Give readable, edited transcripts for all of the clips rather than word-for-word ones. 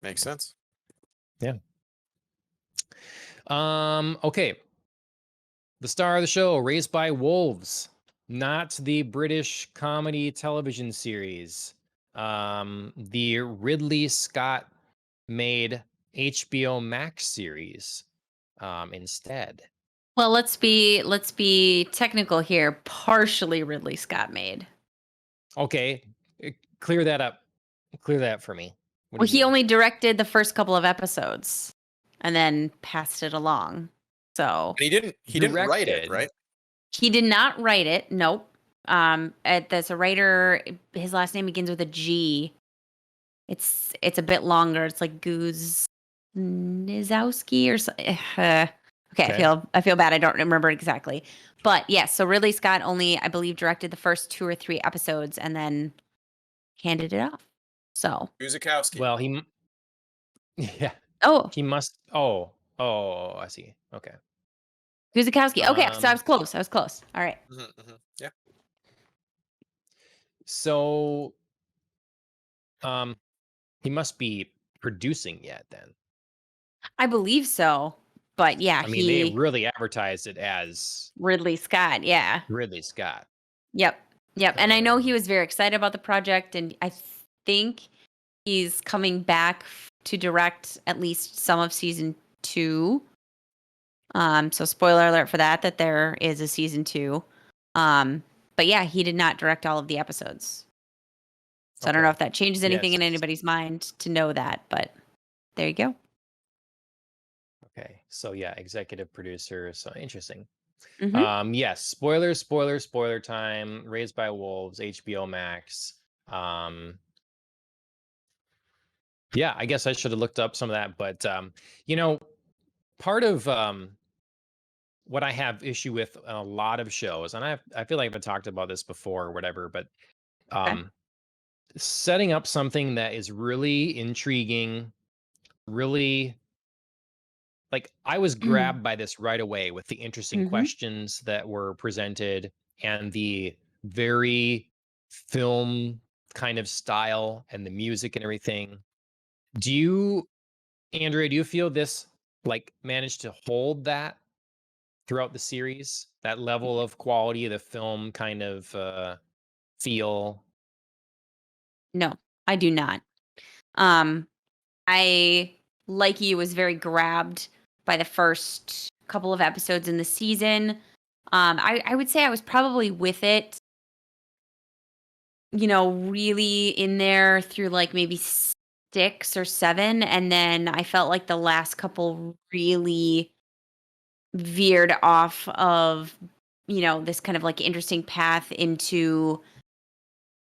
Makes sense. Yeah. Okay. The star of the show, Raised by Wolves, not the British comedy television series. The Ridley Scott made HBO Max series instead. Well, let's be technical here. Partially Ridley Scott made. Okay, clear that up. Clear that for me. What do Well, you he mean? only directed the first couple of episodes and then passed it along. So And he didn't write it, Directed. right? he did not write it. Nope. There's a writer. His last name begins with a G. It's a bit longer. It's like Guz Nizowski or so. Okay, Okay. I feel bad. I don't remember exactly. But yes, so Ridley Scott only, I believe, directed the first 2 or 3 episodes and then handed it off. So, Guzikowski. Well, yeah, oh, he must. Oh, I see. Okay. Guzikowski. Okay, so I Um, was close. I was close. All right. Yeah. so um, he must be producing yet then. I believe so. But yeah, I mean, they he really advertised it as Ridley Scott. Yeah. Ridley Scott. Yep. Yep. And I know he Um, was very excited about the project, and I think he's coming back to direct at least some of season 2. So spoiler alert for that there is a season 2. But yeah, he did not direct all of the episodes. So I don't know okay. if that changes anything Yes. in anybody's mind to know that, but there you go. Okay. So yeah, executive producer. So interesting. Hmm. Yes. Spoiler time. Raised by Wolves. HBO Max. Um, yeah. I guess I should have looked up some of that, but you know, part of what I have issue with a lot of shows, and I feel like I've talked about this before or whatever, but Okay. um, setting up something that is really intriguing, really like I was grabbed by this right away with the interesting Mm-hmm. questions that were presented and the very film kind of style and the music and everything. Do you, Andrea, do you feel this like managed to hold that throughout the series? That level of quality of the film kind of feel? No, I do not. Um, I, like you, was very grabbed by the first couple of episodes in the season. I would say I was probably with it, really in there through like maybe 6 or 7. And then I felt like the last couple really veered off of, this kind of like interesting path into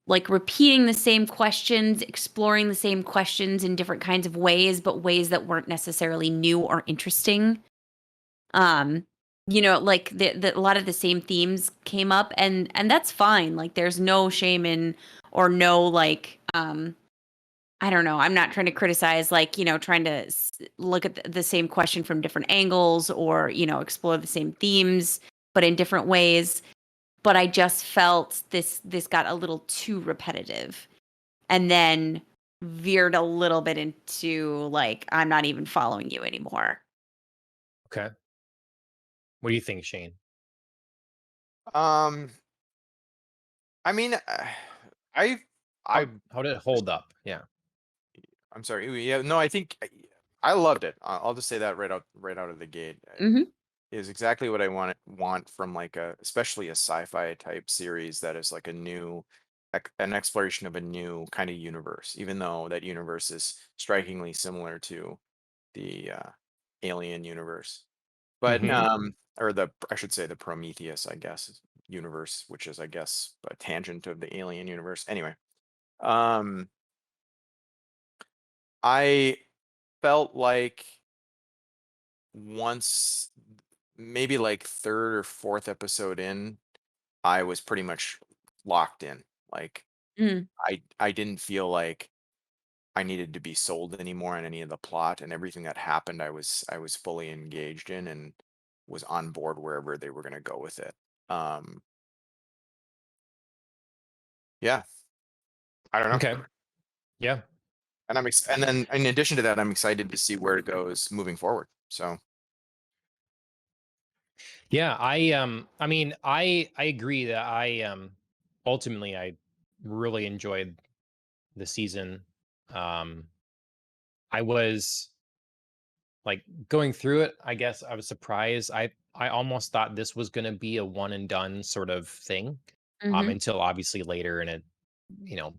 like repeating the same questions, exploring the same questions in different kinds of ways, but ways that weren't necessarily new or interesting. Um, like a lot of the same themes came up, and that's fine. Like there's no shame in, or no like I don't know. I'm not trying to criticize, like, trying to look at the same question from different angles, or, explore the same themes, but in different ways. But I just felt this got a little too repetitive, and then veered a little bit into like, I'm not even following you anymore. Okay. What do you think, Shane? Um, I mean, I, I, How did it hold up? Yeah. I'm sorry. Yeah, no, I think I loved it. I'll just say that right out of the gate. Hmm. Is exactly what I want from like especially a sci-fi type series that is like a new, an exploration of a new kind of universe, even though that universe is strikingly similar to the Alien universe. But Mm-hmm. or the I should say the Prometheus, I guess, universe, which is I guess a tangent of the Alien universe. Anyway, um, I felt like once maybe like third or fourth episode in, I was pretty much locked in. Like Mm. I didn't feel like I needed to be sold anymore on any of the plot, and everything that happened I was fully engaged in and was on board wherever they were going to go with it. Um yeah, I don't know. Okay. Yeah. And and then in addition to that, I'm excited to see where it goes moving forward. So Yeah, I mean, I agree that ultimately I really enjoyed the season. Um I was like going through it, I guess I was surprised. I almost thought this was going to be a one and done sort of thing. Mhm. Until obviously later, and it, you know,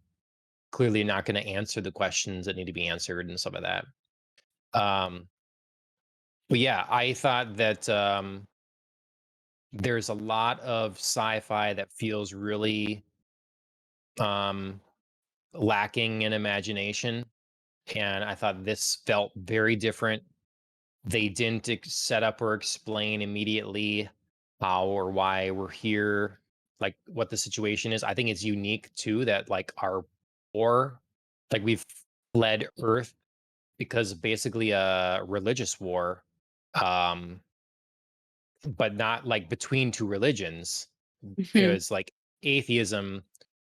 clearly not going to answer the questions that need to be answered and some of that. Um but yeah, I thought that there's a lot of sci-fi that feels really um lacking in imagination, and I thought this felt very different. They didn't set up or explain immediately how or why we're here, like what the situation is. I think it's unique too that like our war, like we've fled Earth because of basically a religious war, um, but not like between two religions. It Mhm. was like atheism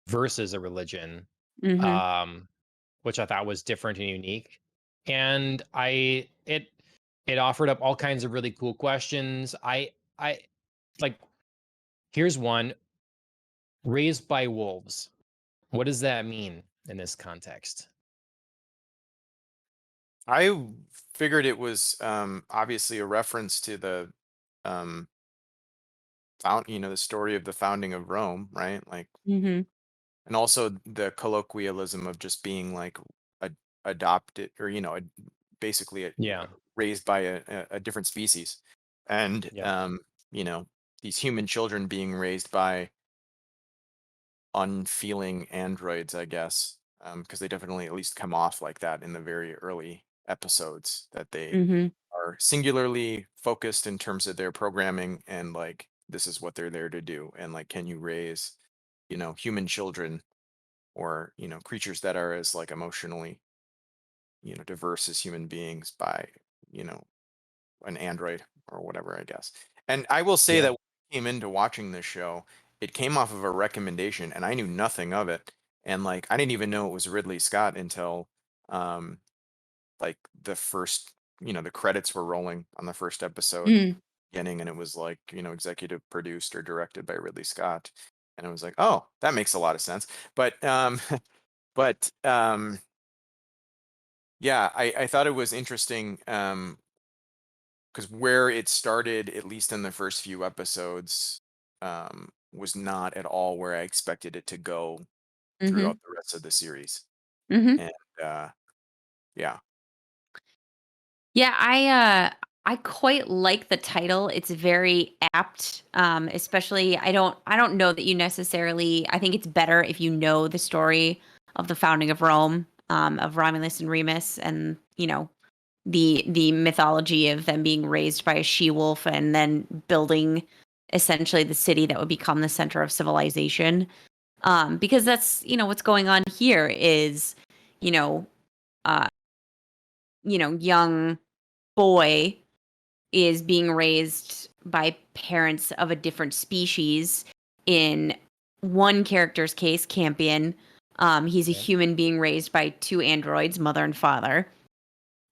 versus a religion, Mhm. um, which I thought was different and unique. And it offered up all kinds of really cool questions. I like here's one: raised by wolves. What does that mean in this context? I figured it was obviously a reference to the um the story of the founding of Rome, right? Like, Mhm. and also the colloquialism of just being like a, adopted, or basically Yeah. raised by a different species, and Yep. you know these human children being raised by unfeeling androids, I guess, because they definitely at least come off like that in the very early episodes, that they Mhm. are singularly focused in terms of their programming, and like this is what they're there to do, and like can you raise human children, or creatures that are as like emotionally diverse as human beings by you know an android or whatever, I guess. And I will say that Yeah. when I came into watching this show, it came off of a recommendation and I knew nothing of it. And like I didn't even know it was Ridley Scott until um like the first, the credits were rolling on the first episode Mhm. beginning, and it was like, executive produced or directed by Ridley Scott. And I was like, oh, that makes a lot of sense. But but yeah, I thought it was interesting, because where it started, at least in the first few episodes, was not at all where I expected it to go throughout Mhm. the rest of the series. Mhm. And yeah. Yeah, I quite like the title. It's very apt. Especially I don't know that you necessarily I think it's better if you know the story of the founding of Rome, of Romulus and Remus, and the mythology of them being raised by a she-wolf and then building essentially the city that would become the center of civilization. Because that's what's going on here is you know uh young boy is being raised by parents of a different species. In one character's case, Campion, he's a Yep. human being raised by two androids, mother and father.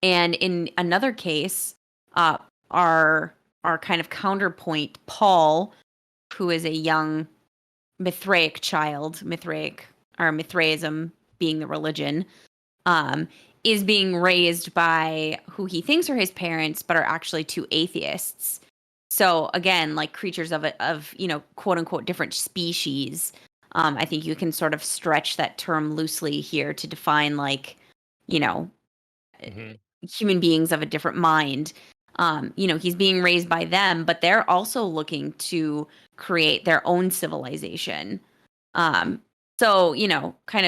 And in another case, uh, our our kind of counterpoint, Paul, who is a young Mithraic child, Mithraic or Mithraism being the religion, um, is being raised by who he thinks are his parents, but are actually two atheists. So again, like creatures of quote unquote different species. I think you can sort of stretch that term loosely here to define like, you know, Hmm. human beings of a different mind. He's being raised by them, but they're also looking to create their own civilization. Um, so, kind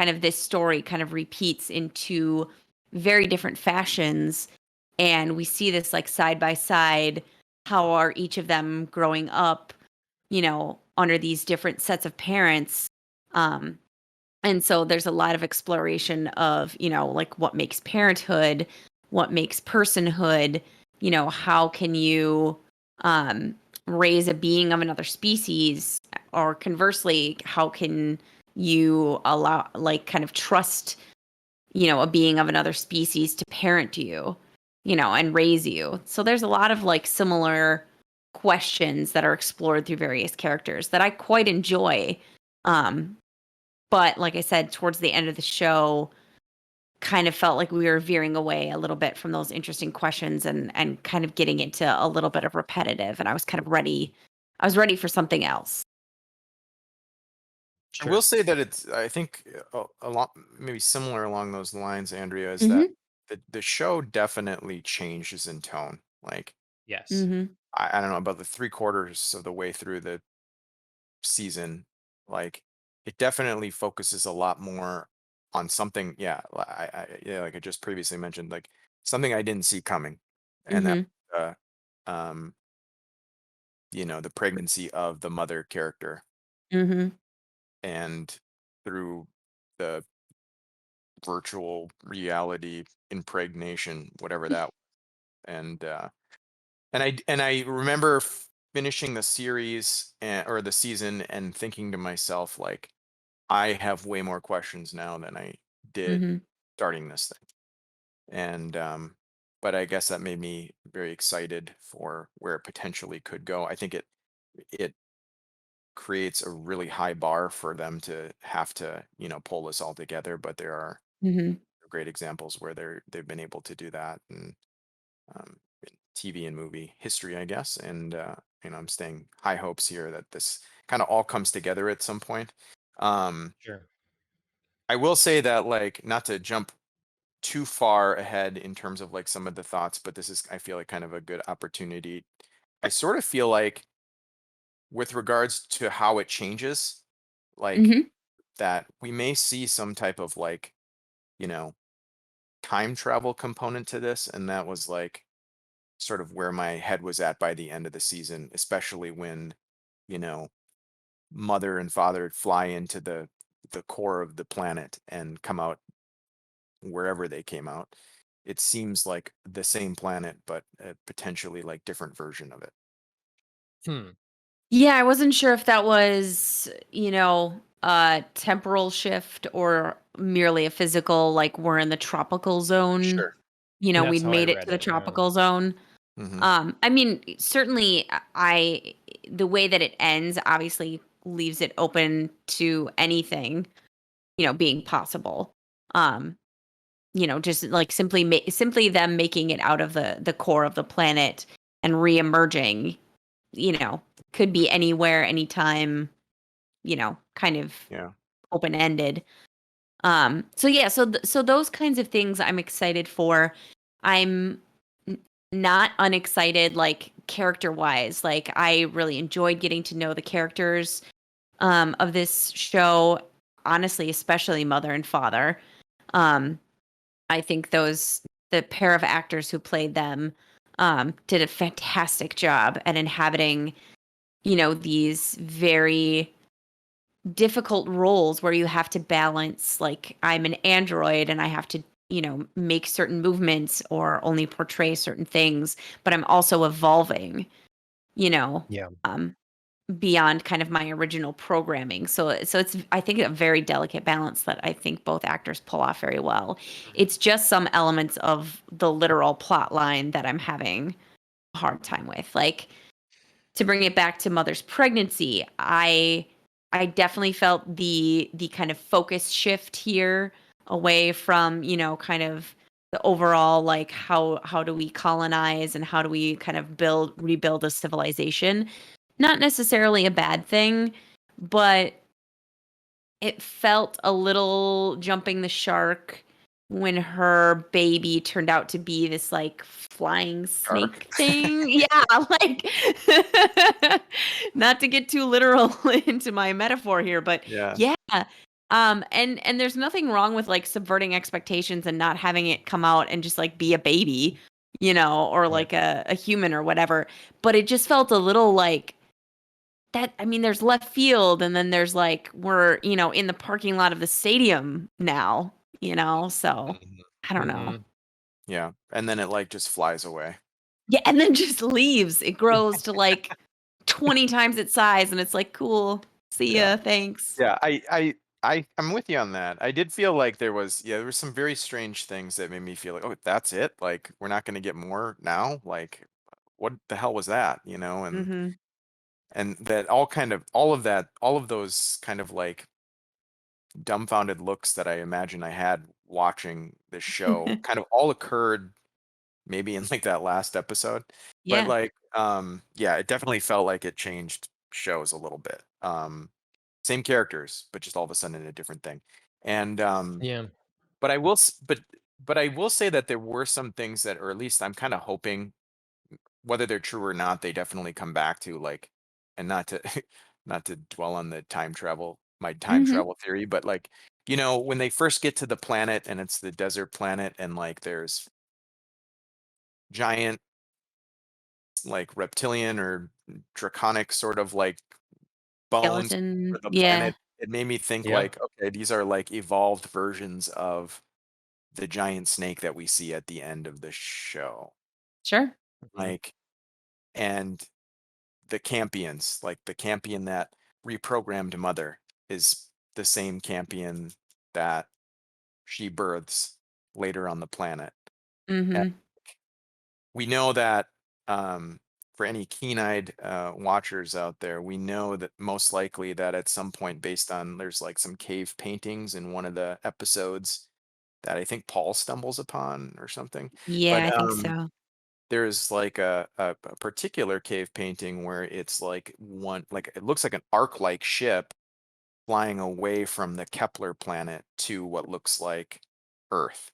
of this story kind of repeats in two very different fashions. And we see this like side by side. How are each of them growing up, under these different sets of parents? Um, and so there's a lot of exploration of, like what makes parenthood, what makes personhood, how can you um, raise a being of another species, or conversely, how can you allow, like, kind of trust a being of another species to parent you, and raise you. So there's a lot of like similar questions that are explored through various characters that I quite enjoy. Um, but like I said, towards the end of the show, kind of felt like we were veering away a little bit from those interesting questions and kind of getting into a little bit of repetitive. And I was kind of ready. I was ready for something else. I Sure. will say that I think a lot, maybe similar along those lines, Andrea, is that Mm-hmm. the show definitely changes in tone. Like, Yes. Mm-hmm. I don't know, about the 3/4 of the way through the season, like it definitely focuses a lot more on something. Yeah, yeah, like I just previously mentioned, like something I didn't see coming, and that Mm-hmm. uh, um, the pregnancy of the mother character, Mm-hmm. and through the virtual reality impregnation, whatever that, and I remember finishing the series or the season and thinking to myself, like, I have way more questions now than I did Mm-hmm. starting this thing. And but I guess that made me very excited for where it potentially could go. I think it creates a really high bar for them to have to, pull this all together, but there are Mm-hmm. great examples where they've been able to do that, and in TV and movie history, I guess. And I'm staying high hopes here that this kind of all comes together at some point. Um, Sure. I will say that, like, not to jump too far ahead in terms of like some of the thoughts, but this is, I feel like, kind of a good opportunity. I sort of feel like, with regards to how it changes, like, Mm-hmm. that we may see some type of, like, you know, time travel component to this. And that was like sort of where my head was at by the end of the season, especially when, you know, mother and father fly into the core of the planet and come out wherever they came out. It seems like the same planet, but potentially like different version of it. Hmm. Yeah, I wasn't sure if that was, a temporal shift or merely a physical, like we're in the tropical zone. Sure. We'd That's how I made it read to the it. Yeah. tropical zone. Hmm. I mean, certainly the way that it ends obviously leaves it open to anything, being possible. Um, just like simply them making it out of the core of the planet and reemerging, you know, could be anywhere, anytime, kind of Yeah. open ended. So yeah, so those kinds of things I'm excited for. I'm n- not unexcited, like character wise. Like I really enjoyed getting to know the characters of this show. Honestly, especially mother and father. Um, I think the pair of actors who played them did a fantastic job at inhabiting, these very difficult roles where you have to balance, like, I'm an android and I have to, make certain movements or only portray certain things, but I'm also evolving, you know, Yeah. um, beyond kind of my original programming. So it's, I think, a very delicate balance that I think both actors pull off very well. It's just some elements of the literal plot line that I'm having a hard time with. Like, to bring it back to mother's pregnancy, I definitely felt the kind of focus shift here away from, kind of the overall, like, how do we colonize and how do we kind of rebuild a civilization. Not necessarily a bad thing, but it felt a little jumping the shark when her baby turned out to be this, like, flying Dark. snake thing. Yeah, like, not to get too literal into my metaphor here, but Yeah. yeah. And there's nothing wrong with, like, subverting expectations and not having it come out and just, like, be a baby, or Right. like a human or whatever. But it just felt a little like that. I mean, there's left field, and then there's, like, we're, in the parking lot of the stadium now, so I don't know. Mm-hmm. Yeah. And then it like just flies away. Yeah, and then just leaves. It grows to like 20 times its size, and it's like, cool. See Yeah. ya. Thanks. Yeah. I'm with you on that. I did feel like there was some very strange things that made me feel like, oh, that's it. Like we're not going to get more now. Like what the hell was that? You know, Mhm. and that all kind of all of that, all of those kind of like dumbfounded looks that I imagine I had watching this show kind of all occurred maybe in like that last episode. But Yeah. like yeah, it definitely felt like it changed shows a little bit. Same characters, but just all of a sudden a different thing. And Yeah. but but I will say that there were some things that, or at least I'm kind of hoping, whether they're true or not, they definitely come back to like, and not to not to dwell on the time travel, my time Mhm. travel theory, but like, you know, when they first get to the planet and it's the desert planet and like there's giant like reptilian or draconic sort of like bones for Skeleton. the Yeah. planet, it made me think Yeah. like, okay, these are like evolved versions of the giant snake that we see at the end of the show. Sure. Mhm. Like, and the Campions, like the Campion that reprogrammed Mother is the same Campion that she births later on the planet. And Mhm. we know that for any keen-eyed watchers out there, we know that most likely that at some point, based on there's like some cave paintings in one of the episodes that I think Paul stumbles upon or something. Yeah, But I think so. there's like a particular cave painting where it's like one, like it looks like an arc-like ship flying away from the Kepler planet to what looks like Earth.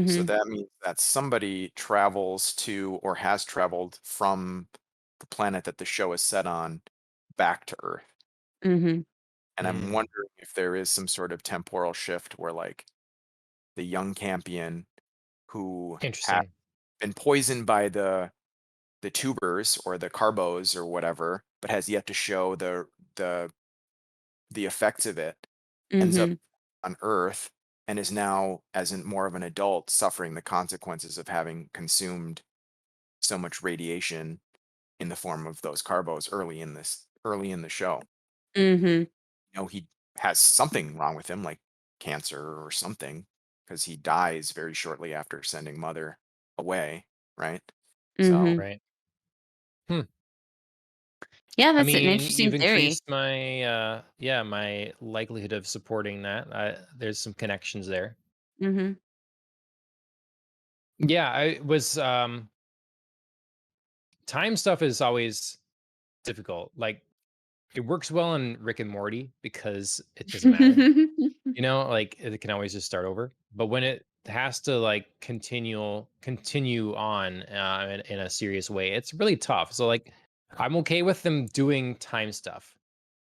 So Mhm. that means that somebody travels to or has traveled from the planet that the show is set on back to Earth. Mhm. And I'm Mm. wondering if there is some sort of temporal shift where like the young Campion who had Interesting. been poisoned by the tubers or the carbos or whatever, but has yet to show the the effects of it, ends up Mhm. on Earth and is now, as in more of an adult, suffering the consequences of having consumed so much radiation in the form of those carbos early in the show. Mhm. You know, he has something wrong with him, like cancer or something, because he dies very shortly after sending Mother away, right? So Mhm. Right. Hmm. Yeah, I that's an mean, interesting you've theory. increased my yeah, my likelihood of supporting that. There's some connections there. Mhm. Yeah, I was time stuff is always difficult. Like it works well in Rick and Morty because it doesn't matter. You know, like it can always just start over. But when it has to like continue on in a serious way, it's really tough. So like I'm okay with them doing time stuff.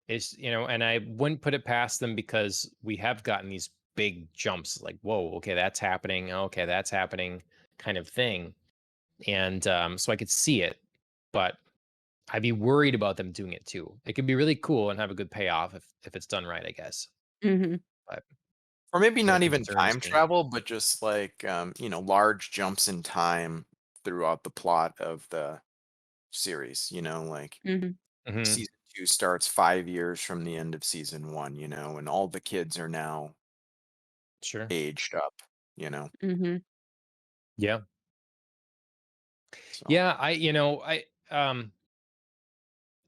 It's and I wouldn't put it past them because we have gotten these big jumps like, whoa, okay, that's happening. Okay, that's happening kind of thing. And so I could see it, but I'd be worried about them doing it too. It could be really cool and have a good payoff if it's done right, I guess. Mhm. But or maybe it not even concerns time me. travel, but just like you know, large jumps in time throughout the plot of the series. You know, like Mhm. Hmm. season two starts 5 years from the end of season one. You know, and all the kids are now Sure. aged up. You know, Mhm. Yeah. so Yeah.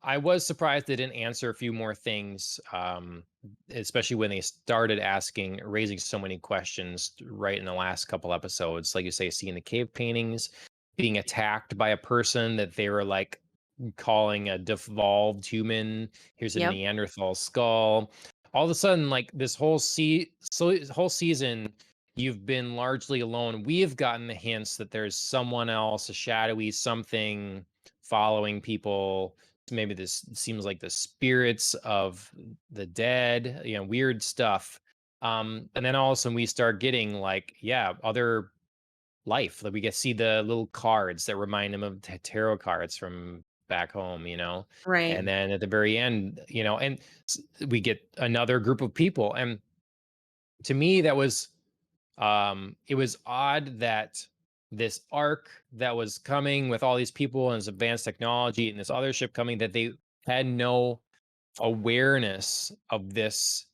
I was surprised they didn't answer a few more things, especially when they started raising so many questions right in the last couple episodes. Like you say, seeing the cave paintings, being attacked by a person that they were like calling a devolved human. Here's a Yep. Neanderthal skull. All of a sudden, like whole season, you've been largely alone. We have gotten the hints that there's someone else, a shadowy something following people. Maybe this seems like the spirits of the dead, weird stuff. And then all of a sudden we start getting like, yeah, other life. Like we get see the little cards that remind him of tarot cards from back home, Right. and then at the very end, we get another group of people. And to me, that was it was odd that this arc that was coming with all these people and this advanced technology and this other ship coming, that they had no awareness of this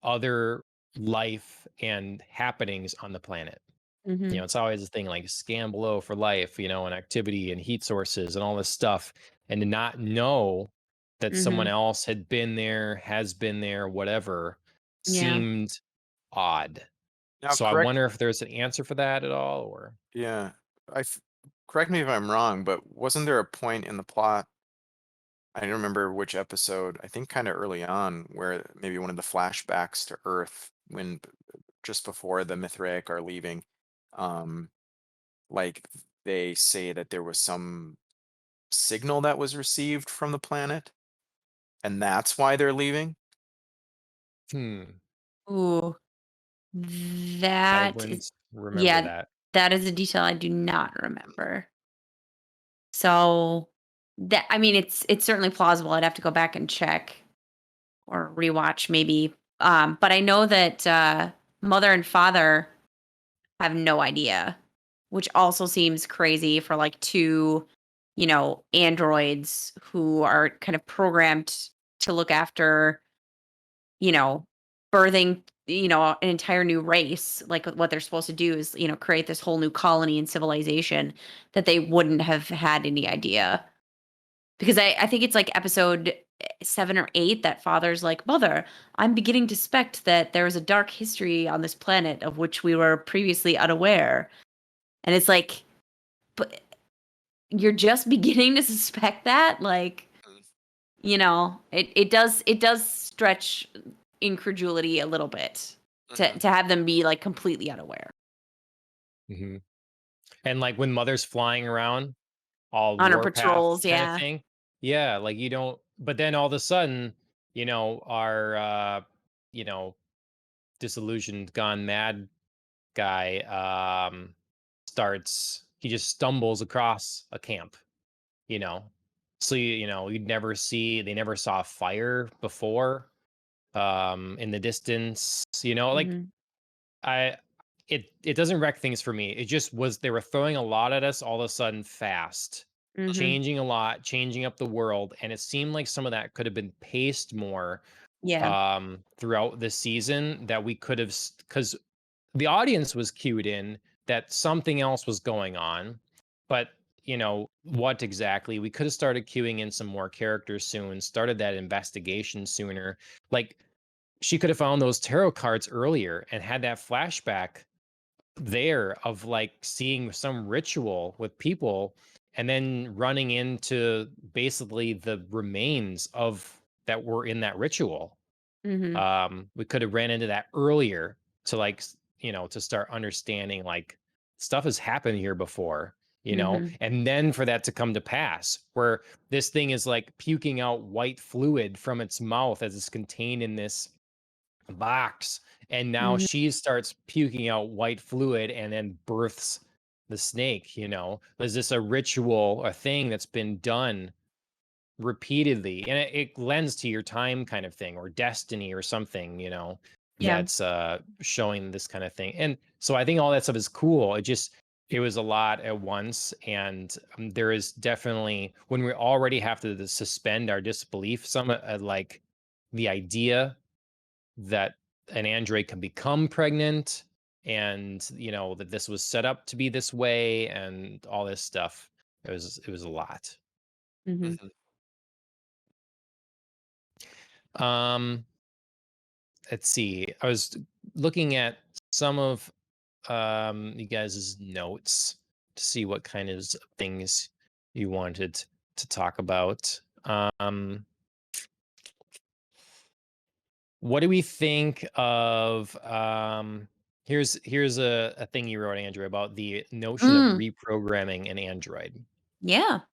other life and happenings on the planet. Mhm. It's always a thing like scan below for life, and activity and heat sources and all this stuff. And to not know that someone Mhm. else had been there, has been there, whatever, Yeah. seemed odd. Now, So I correct. wonder if there's an answer for that at all, or Yeah, I f- correct me if I'm wrong, but wasn't there a point in the plot? I don't remember which episode. I think kind of early on, where maybe one of the flashbacks to Earth, when just before the Mithraic are leaving, um, like they say that there was some signal that was received from the planet, and that's why they're leaving. hmm, Ooh, I that is wouldn't remember yeah, that. that is a detail I do not remember. So that I mean, it's certainly plausible. I'd have to go back and check or rewatch maybe. But I know that mother and father have no idea, which also seems crazy for like two, androids who are kind of programmed to look after, you know, birthing, an entire new race. Like what they're supposed to do is, create this whole new colony and civilization that they wouldn't have had any idea. Because I think it's like episode 7 or 8 that father's like, "Mother, I'm beginning to suspect that there is a dark history on this planet of which we were previously unaware." And it's like, "But you're just beginning to suspect that?" Like, it does stretch incredulity a little bit Mm-hmm. to have them be, like, completely unaware Hmm. And like when mother's flying around, all on her warpath patrols, kind of yeah. thing. Yeah, like you don't, but then all of a sudden, our, you know, disillusioned, gone mad guy, he just stumbles across a camp, you know. So, they never saw fire before, in the distance, like Mhm, I, it doesn't wreck things for me. It just was, they were throwing a lot at us all of a sudden fast, mhm, changing a lot, changing up the world, and it seemed like some of that could have been paced more yeah, throughout the season, that we could have, because the audience was cued in that something else was going on, but what exactly, we could have started queuing in some more characters soon, started that investigation sooner. Like she could have found those tarot cards earlier and had that flashback there of like seeing some ritual with people, and then running into basically the remains of that were in that ritual. mhm, We could have ran into that earlier to like, to start understanding like stuff has happened here before, mhm, and then for that to come to pass, where this thing is like puking out white fluid from its mouth as it's contained in this box, and now mhm, she starts puking out white fluid and then births the snake. Is this a ritual, a thing that's been done repeatedly, and it lends to your time kind of thing, or destiny or something, yeah, that's showing this kind of thing. And so I think all that stuff is cool. It was a lot at once, and there is definitely, when we already have to suspend our disbelief, some like the idea that an android can become pregnant, and that this was set up to be this way, and all this stuff. It was a lot. mhm. Mm-hmm. um let's see, I was looking at some of you guys' notes to see what kind of things you wanted to talk about. What do we think of here's a thing you wrote, Andrew, about the notion of Mm, reprogramming an android. yeah.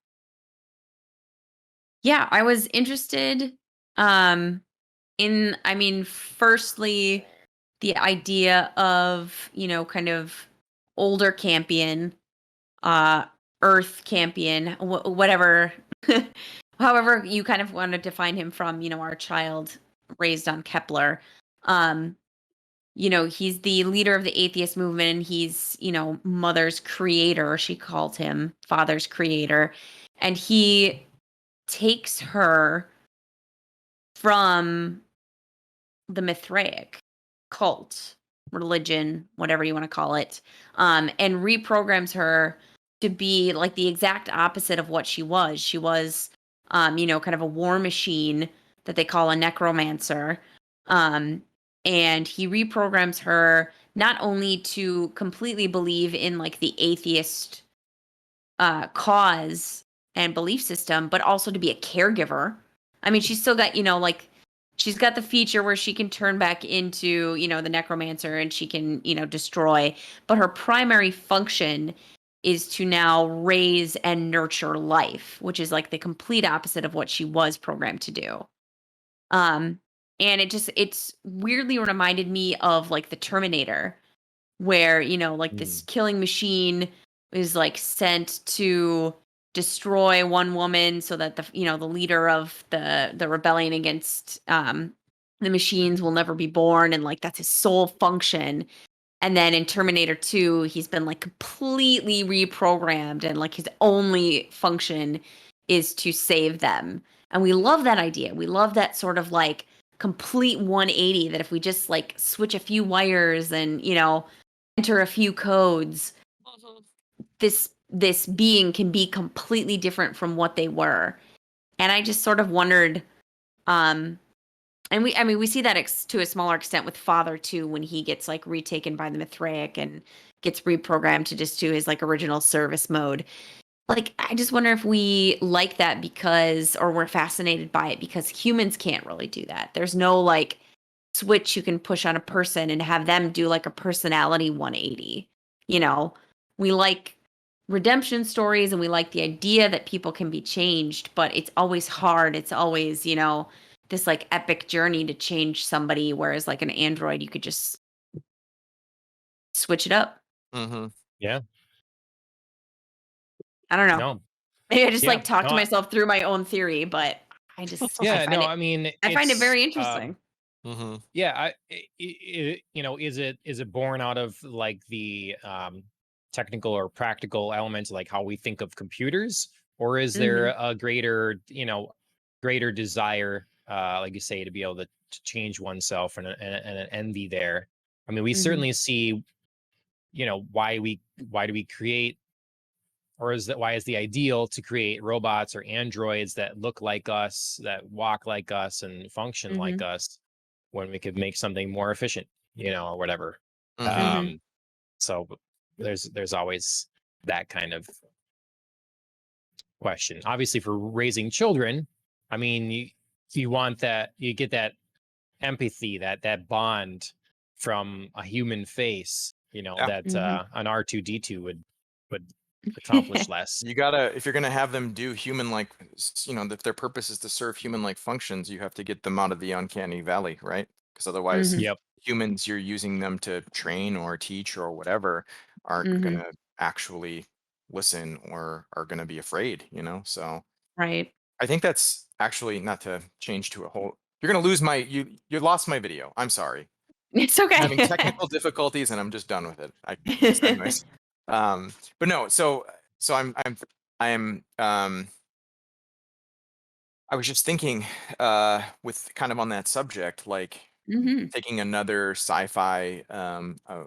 Yeah, I was interested, um, in I mean, firstly, the idea of, kind of older Campion, uh, Earth Campion, whatever, however you kind of want to define him from, our child raised on Kepler. Um, he's the leader of the atheist movement, and he's, mother's creator, she called him, father's creator. And he takes her from the Mithraic. cult, religion, whatever you want to call it, and reprograms her to be like the exact opposite of what she was. She was, kind of a war machine that they call a necromancer. Um, and he reprograms her not only to completely believe in like the atheist cause and belief system, but also to be a caregiver. I mean, she's still got, like she's got the feature where she can turn back into, the necromancer and she can, destroy, but her primary function is to now raise and nurture life, which is like the complete opposite of what she was programmed to do. Um and it's weirdly reminded me of like the Terminator, where like this Mm. killing machine is like sent to destroy one woman so that the leader of the rebellion against the machines will never be born, and like that's his sole function. And then in Terminator 2, he's been like completely reprogrammed, and like his only function is to save them. And we love that idea. We love that sort of like complete 180, that if we just like switch a few wires and, enter a few codes, this being can be completely different from what they were. And I just sort of wondered, and we see that to a smaller extent with Father too, when he gets like retaken by the Mithraic and gets reprogrammed to just do his like original service mode. Like, I just wonder if we like that because, or we're fascinated by it because humans can't really do that. There's no like switch you can push on a person and have them do like a personality 180. You know, we like redemption stories and we like the idea that people can be changed, but it's always hard. It's always, this like epic journey to change somebody. Whereas like an android, you could just switch it up. Mm-hmm. Yeah. I don't know. No. Maybe I just Yeah. like talked No. to myself through my own theory, but I Yeah. find No. it, I mean, I find it it's very interesting. Mm-hmm. yeah. Is it born out of like the technical or practical elements, like how we think of computers, or is there Mhm. a greater desire, like you say, to be able to change oneself and an envy there? I mean, we Mhm. certainly see, why do we create, or why is the ideal to create robots or androids that look like us, that walk like us and function like Mhm. us, when we could make something more efficient, or whatever. Mm-hmm. Mhm. So there's always that kind of question. Obviously, for raising children, I mean, you want that, you get that empathy, that bond from a human face, Yeah. that Mhm. an R2D2 would accomplish less. You gotta, if you're gonna have them do human-like, if their purpose is to serve human-like functions, you have to get them out of the uncanny valley, right? Because otherwise, Mhm. Yep. humans you're using them to train or teach or whatever aren't Mhm. gonna actually listen or are gonna be afraid, So Right. I think that's actually not to change to a whole. You're gonna lose you lost my video. I'm sorry. It's I'm having okay. technical difficulties and I'm just done with it. I just anyways. But no, so I was just thinking with kind of on that subject, like Mhm. taking another sci-fi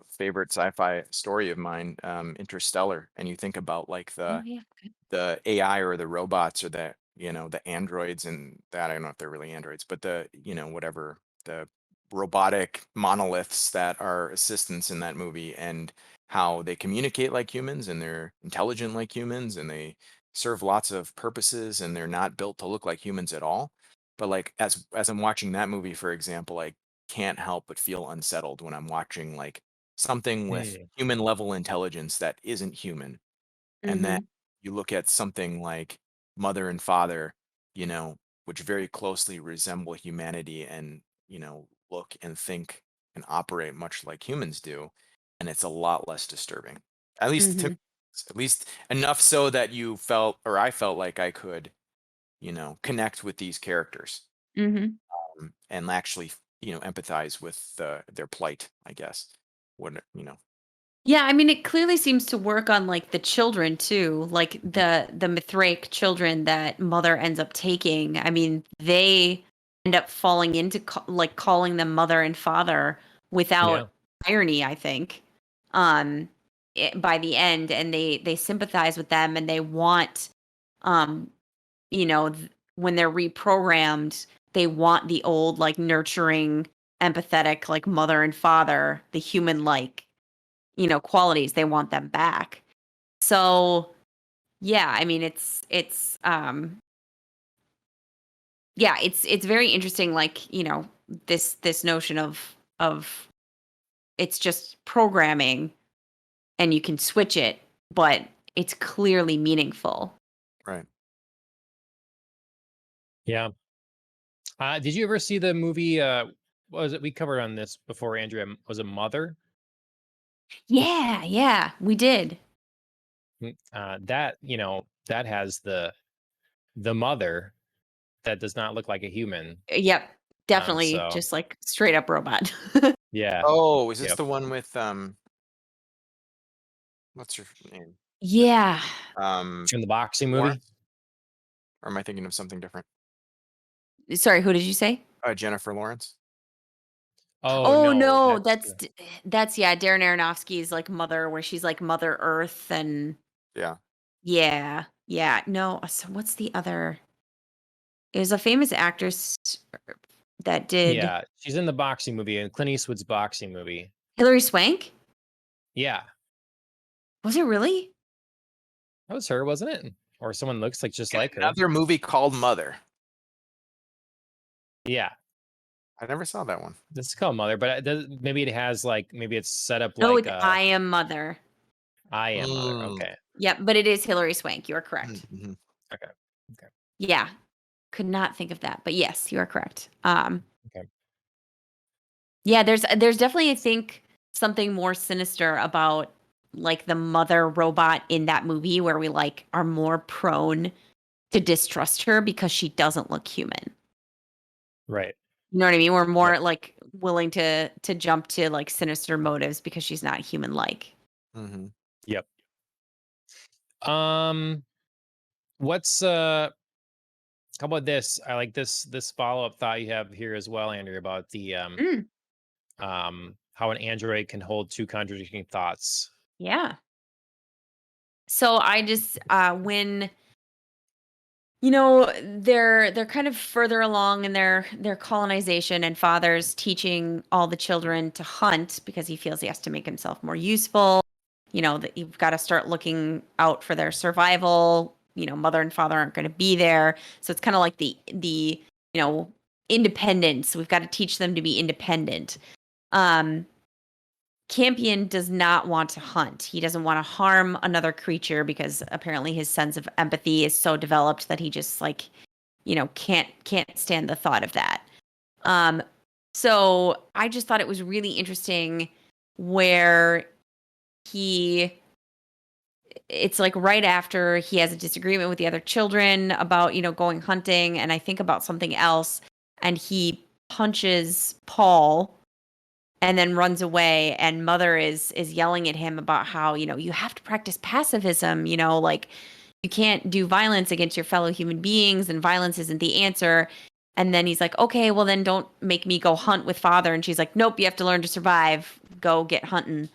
favorite sci-fi story of mine, Interstellar, and you think about like Oh yeah. the AI or the robots or the androids and that I don't know if they're really androids, but the whatever the robotic monoliths that are assistants in that movie and how they communicate like humans and they're intelligent like humans and they serve lots of purposes and they're not built to look like humans at all. But like as I'm watching that movie, for example, I can't help but feel unsettled when I'm watching like something with Mm, human level intelligence that isn't human. And then Mhm. you look at something like Mother and Father, you know, which very closely resemble humanity and, look and think and operate much like humans do. And it's a lot less disturbing. At least to Mhm. at least enough so that you felt or I felt like I could, connect with these characters, Mhm. and actually, empathize with their plight, I guess. What. Yeah, I mean, it clearly seems to work on like the children too, like the Mithraic children that Mother ends up taking. I mean, they end up falling into like calling them Mother and Father without Yeah. irony, I think, by the end, and they sympathize with them, and they want, um, when they're reprogrammed, they want the old, like, nurturing, empathetic, like, mother and father, the human-like, qualities. They want them back. So, yeah, I mean, yeah, it's very interesting, like, this notion of it's just programming and you can switch it, but it's clearly meaningful. Right. Yeah. Did you ever see the movie? What was it? We covered on this before, Andrea. Was it Mother? Yeah, we did. That that has the mother that does not look like a human. Yep, definitely So just like straight up robot. yeah, Oh, is this yep. the one with what's her name? Yeah. In the boxing movie. Lawrence? Or am I thinking of something different? Sorry, who did you say? Jennifer Lawrence. Oh Oh no, no, that's that's yeah, Darren Aronofsky's like Mother, where she's like Mother Earth, and Yeah. yeah. No, so what's the other? It was a famous actress that did yeah. She's in the boxing movie, in Clint Eastwood's boxing movie. Hilary Swank. Yeah, Was it really? that was her, wasn't it? Or someone looks like just In like her. another movie called Mother. Yeah, I never saw that one. this is called Mother, but maybe it has like maybe it's set up No, like it's I Am Mother. I Am Mother. Mm. Okay, Yep, but it is Hilary Swank. You are correct. Mm-hmm. okay, okay, Yeah, could not think of that, but yes, you are correct. okay. Yeah, there's definitely, I think, something more sinister about like the mother robot in that movie, where we like are more prone to distrust her because she doesn't look human. Right. You know what I mean? We're Yep. more like willing to jump to like sinister motives because she's not human like. Mm-hmm. Yep. What's how about this? I like this follow-up thought you have here as well, Andrew, about the Mm, how an android can hold two contradicting thoughts. yeah. So I just when they're kind of further along in their colonization, and father's teaching all the children to hunt because he feels he has to make himself more useful. That you've got to start looking out for their survival. Mother and father aren't going to be there, so it's kind of like the independence. We've got to teach them to be independent. um Campion does not want to hunt. He doesn't want to harm another creature because apparently his sense of empathy is so developed that he just like, can't stand the thought of that. Um so I just thought it was really interesting where he it's like right after he has a disagreement with the other children about, going hunting, and I think about something else, and he punches Paul and then runs away, and mother is yelling at him about how, you have to practice pacifism, like you can't do violence against your fellow human beings, and violence isn't the answer. And then he's like, okay, well then don't make me go hunt with father. And she's like, nope, you have to learn to survive, go get hunting.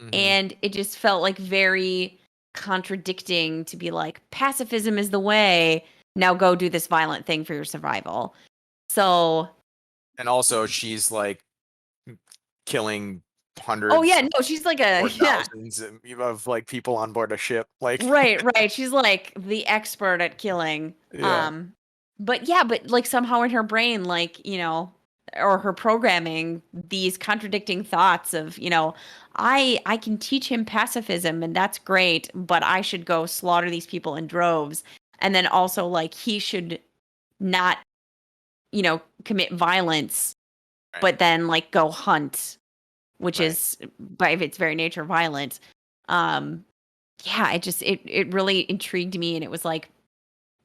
Mm-hmm. And it just felt like very contradicting to be like, pacifism is the way, now go do this violent thing for your survival. So And also, she's like killing oh yeah, hundreds no, she's like or yeah. thousands of like people on board a ship. Like, Right. She's like the expert at killing. yeah, But like somehow in her brain, like, or her programming, these contradicting thoughts of, I can teach him pacifism and that's great, but I should go slaughter these people in droves. And then also like he should not, commit violence, right, but then like go hunt, which right, is by its very nature violent. Um yeah, it really intrigued me, and it was like,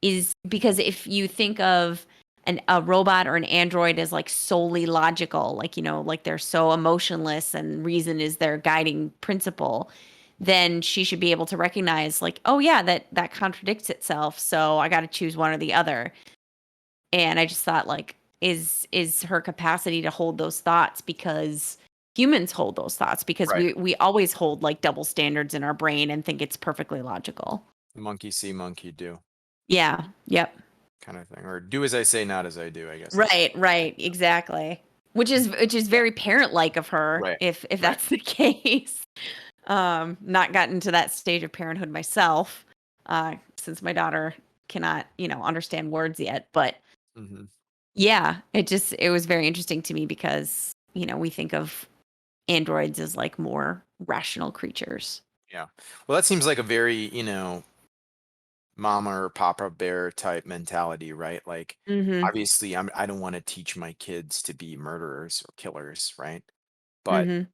is because if you think of a robot or an android as like solely logical, like, like they're so emotionless and reason is their guiding principle, then she should be able to recognize like, oh yeah, that contradicts itself, so I got to choose one or the other. And I just thought like, is her capacity to hold those thoughts because humans hold those thoughts because Right. we always hold like double standards in our brain and think it's perfectly logical. Monkey see, monkey do Yeah. Yep. kind of thing. Or do as I say, not as I do, I guess is. Right, right, exactly. Which is very parent-like of her Right. if Right. that's the case. Not gotten to that stage of parenthood myself, since my daughter cannot, understand words yet. But Hmm. yeah, it was very interesting to me because, we think of androids as like more rational creatures. Yeah. Well, that seems like a very, mama or papa bear type mentality, right? Like, Mhm. obviously, I don't want to teach my kids to be murderers or killers, right? But Mhm.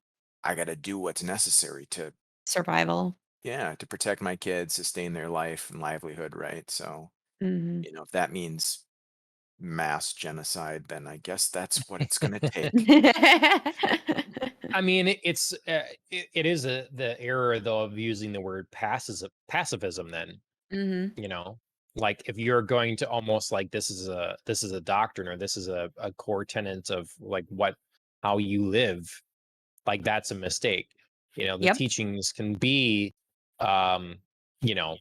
I got to do what's necessary to, Survival. yeah, to protect my kids, sustain their life and livelihood, right? So, Mhm. if that means mass genocide, then I guess that's what it's going to take. I mean, it is the error though of using the word pacifism. Then Mhm. you know, like if you're going to almost like this is a doctrine or this is a core tenet of like what how you live, like that's a mistake. The Yep. teachings can be, um, you know,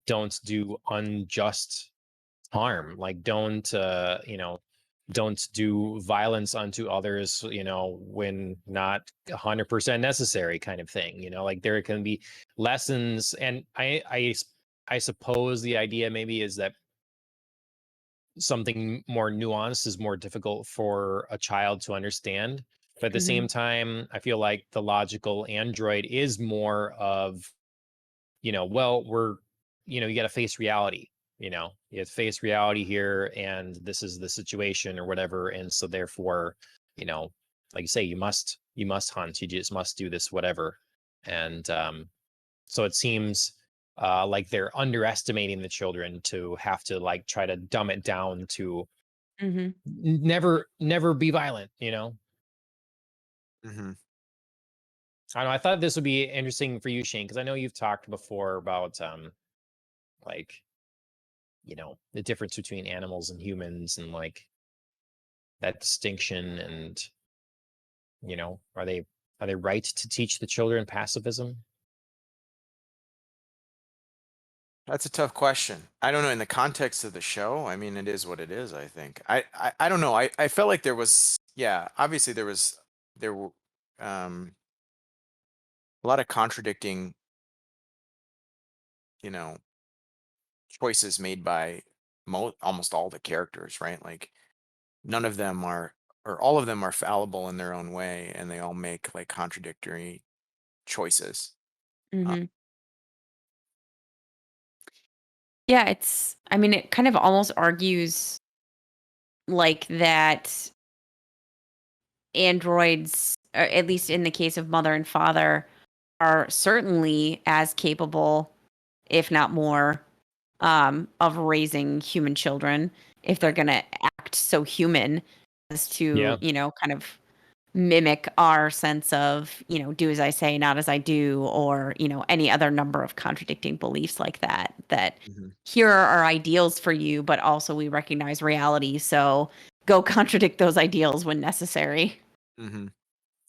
don't do unjust harm, like don't do violence unto others, when not 100% necessary, kind of thing. Like there can be lessons, and I suppose the idea maybe is that something more nuanced is more difficult for a child to understand. But at the Mhm. same time, I feel like the logical android is more of, well, you got to face reality. You have to face reality here, and this is the situation or whatever. And so therefore, you know, like you say, you must hunt, you just must do this, whatever. And so it seems like they're underestimating the children to have to like try to dumb it down to Mhm. never be violent. Hmm. I don't know. I thought this would be interesting for you, Shane, because I know you've talked before about like the difference between animals and humans and like that distinction, and are they right to teach the children pacifism? That's a tough question. I don't know. In the context of the show, I mean, it is what it is, I think. I don't know. I felt like there was, yeah, obviously there were um, a lot of contradicting, you know, choices made by almost all the characters, right? Like none of them are, or all of them are fallible in their own way, and they all make like contradictory choices. Uh, Mhm. Yeah, I mean, it kind of almost argues like that androids, or at least in the case of mother and father, are certainly as capable, if not more, of raising human children if they're going to act so human as to, Yeah. kind of mimic our sense of, do as I say, not as I do, or, any other number of contradicting beliefs like that, that mhm, here are our ideals for you, but also we recognize reality. So go contradict those ideals when necessary. mhm,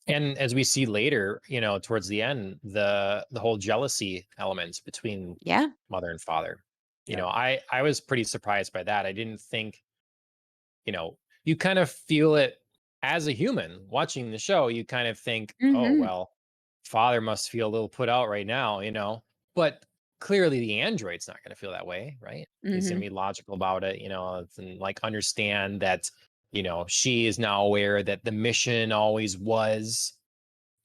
And as we see later, towards the end, the whole jealousy elements between Yeah. mother and father. yeah. I was pretty surprised by that. I didn't think, you kind of feel it as a human watching the show. You kind of think, oh, Hmm. well, father must feel a little put out right now. But clearly the android's not going to feel that way, right? He's going Hmm. to be logical about it, and like understand that, she is now aware that the mission always was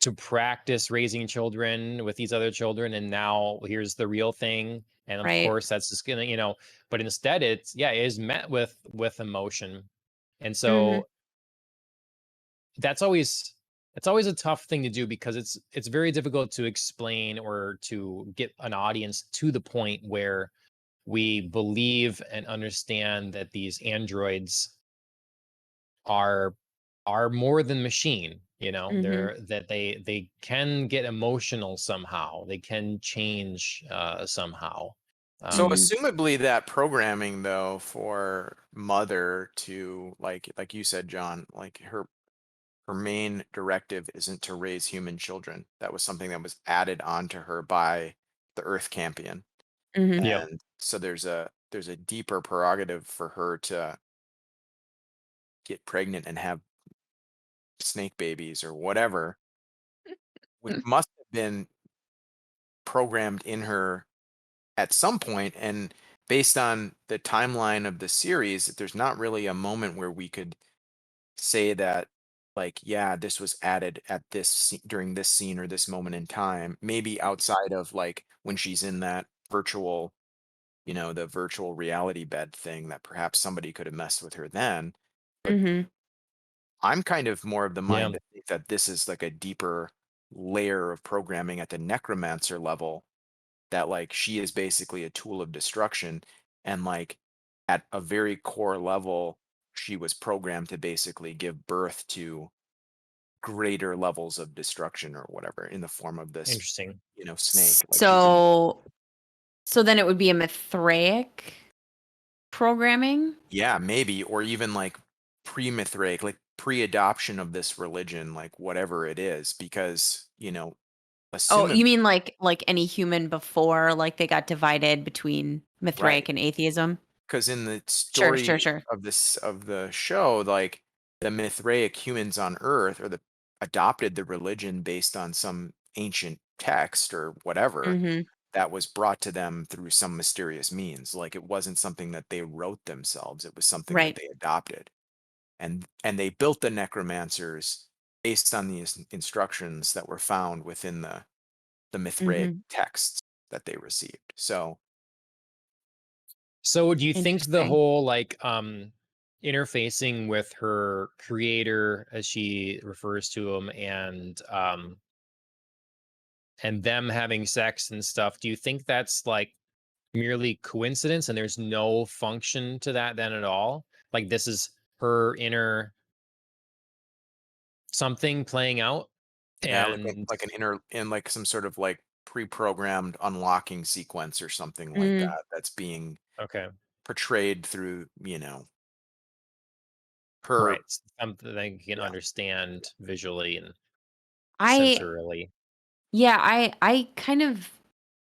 to practice raising children with these other children, and now here's the real thing. And of Right. course that's just gonna, but instead it is met with emotion. And Hmm. so that's always a tough thing to do, because it's very difficult to explain or to get an audience to the point where we believe and understand that these androids are more than machine. Hmm. They can get emotional somehow, they can change somehow. So um Hmm. assumably that programming though for mother to like you said, John, like her main directive isn't to raise human children. That was something that was added onto her by the Earth Campion. Mhm. Yep. And so there's a deeper prerogative for her to get pregnant and have snake babies or whatever, which must have been programmed in her at some point. And based on the timeline of the series, there's not really a moment where we could say that, like, yeah, this was added at during this scene or this moment in time, maybe outside of like when she's in that virtual, the virtual reality bed thing, that perhaps somebody could have messed with her then. But Mhm. I'm kind of more of the Yeah. mind to think that this is like a deeper layer of programming at the necromancer level, that like she is basically a tool of destruction, and like at a very core level she was programmed to basically give birth to greater levels of destruction or whatever in the form of this, Interesting. snake. Like she's a, So so then it would be a Mithraic programming? yeah, maybe, or even like pre-mithraic, like pre-adoption of this religion, like whatever it is, because Oh, assuming, you mean like any human before, like, they got divided between right, Mithraic and atheism? because in the Sure, sure, story sure. of the show, like the Mithraic humans on Earth, or the adopted the religion based on some ancient text or whatever Mhm. that was brought to them through some mysterious means. Like it wasn't something that they wrote themselves; it was something that Right. they adopted, and they built the necromancers based on the instructions that were found within the Mithraic Mhm. texts that they received. So So do you think the Interesting. whole like interfacing with her creator, as she refers to him, and them having sex and stuff, do you think that's like merely coincidence and there's no function to that then at all? Like this is her inner something playing out? yeah, And like an inner, in like some sort of like pre-programmed unlocking sequence or something like Mm. that, that's being okay, portrayed through, her. right. Something that you can Yeah, understand visually and I sensorily. Yeah, I kind of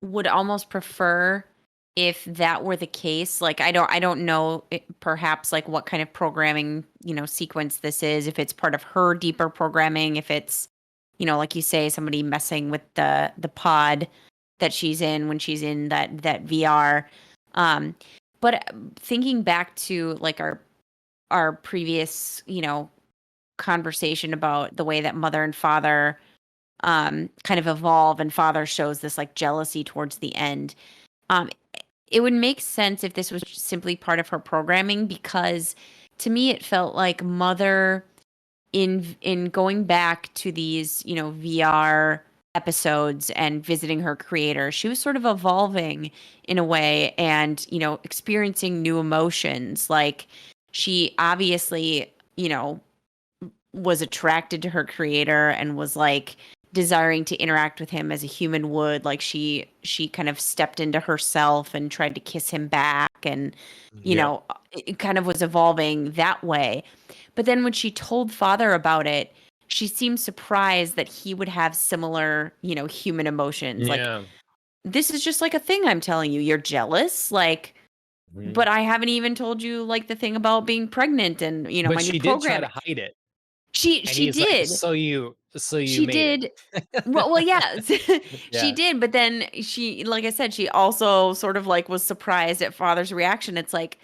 would almost prefer if that were the case. Like I don't know perhaps like what kind of programming, sequence this is, if it's part of her deeper programming, if it's like you say somebody messing with the pod that she's in when she's in that VR. Um but thinking back to like our previous, conversation about the way that mother and father kind of evolve, and father shows this like jealousy towards the end. um it would make sense if this was just simply part of her programming, because to me it felt like mother, in going back to these VR episodes and visiting her creator, she was sort of evolving in a way, and experiencing new emotions. Like she obviously was attracted to her creator and was like desiring to interact with him as a human would. Like she kind of stepped into herself and tried to kiss him back, and Yep. it kind of was evolving that way. But then when she told father about it, she seemed surprised that he would have similar, human emotions. Like, Yeah. this is just like a thing I'm telling you. You're jealous, like, Mhm. but I haven't even told you like the thing about being pregnant and But my new she did try programming. to hide it. And She he's like, did. so you She made did. it. Well, yes, she Yeah. did, but then she, like I said, she also sort of like was surprised at father's reaction. It's like,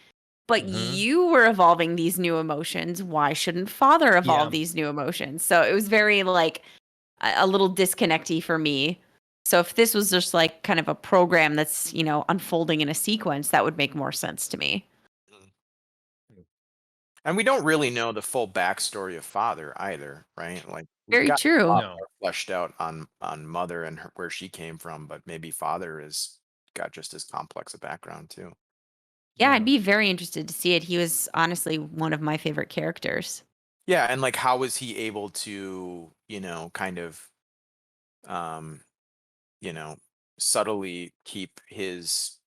but Hmm. you were evolving these new emotions. Why shouldn't father evolve Yeah. these new emotions? So it was very like a little disconnecty for me. So if this was just like kind of a program that's, unfolding in a sequence, that would make more sense to me. Mm. And we don't really know the full backstory of father either, right? Like we've Very got a true. lot No. more fleshed out on mother and where she came from, but maybe father is got just as complex a background too. Yeah, I'd Yeah. be very interested to see it. He was honestly one of my favorite characters. Yeah, and like how was he able to, kind of um, you know, subtly keep his,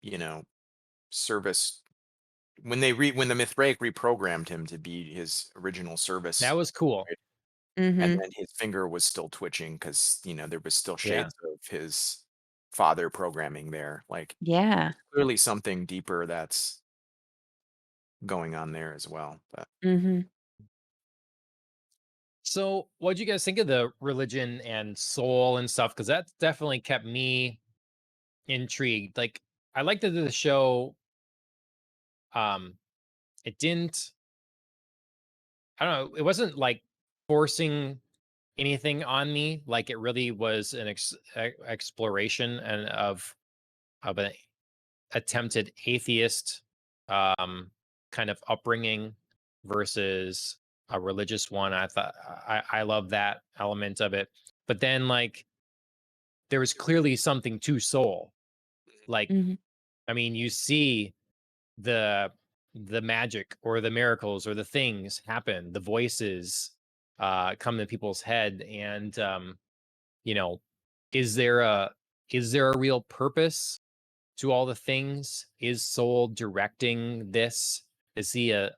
you know, service when the Mithraic reprogrammed him to be his original That service. was cool. Right? and Mhm. then his finger was still twitching because there was still Yeah. shades of his father programming there. Like, Yeah. there's clearly something deeper that's going on there as well. But Mhm. So, what do you guys think of the religion and soul and stuff? Because that's definitely kept me intrigued. Like, I liked that the show. Um, it didn't. I don't know. It wasn't like forcing anything on me. Like, it really was an exploration and of an attempted atheist kind of upbringing versus a religious one. I thought I love that element of it. But then, like, there was clearly something to soul. Like, Mhm. I mean, you see the the magic or the miracles or the things happen, the voices come to people's head, and you know, is there a real purpose to all the things? Is soul directing this? Is he a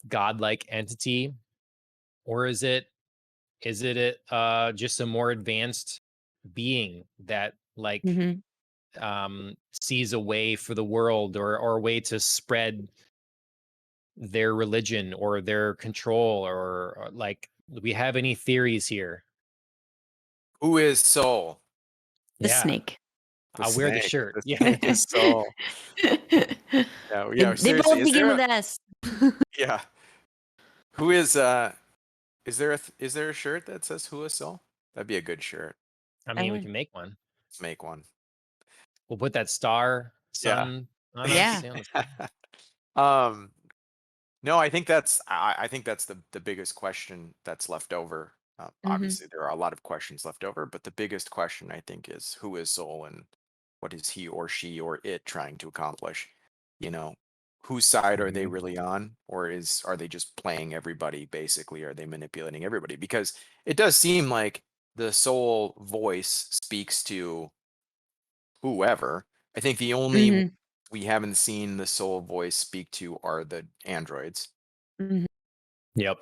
godlike entity, or is it just a more advanced being that, like, Mhm. sees a way for the world, or a way to spread their religion or their control, or like, we have any theories here? who is Soul? The Yeah, snake. The I'll wear the snake. shirt. The Yeah. snake is Soul. Yeah, yeah. They Seriously, both is begin there with a S. yeah? Who is there a shirt that says "Who is Soul"? That'd be a good shirt. I I mean, we would. can make one. Let's make one. We'll put that star Yeah. sun on us. Yeah. Yeah, let's do it. um. No, I think that's the biggest question that's left over. Mhm. Obviously, there are a lot of questions left over, but the biggest question I think is who is Soul and what is he or she or it trying to accomplish? You know, whose side are they Mhm. really on, or are they just playing everybody? Basically, are they manipulating everybody? Because it does seem like the Soul voice speaks to whoever. I think the only Mhm. we haven't seen the Soul voice speak to are the androids. Mhm. Yep.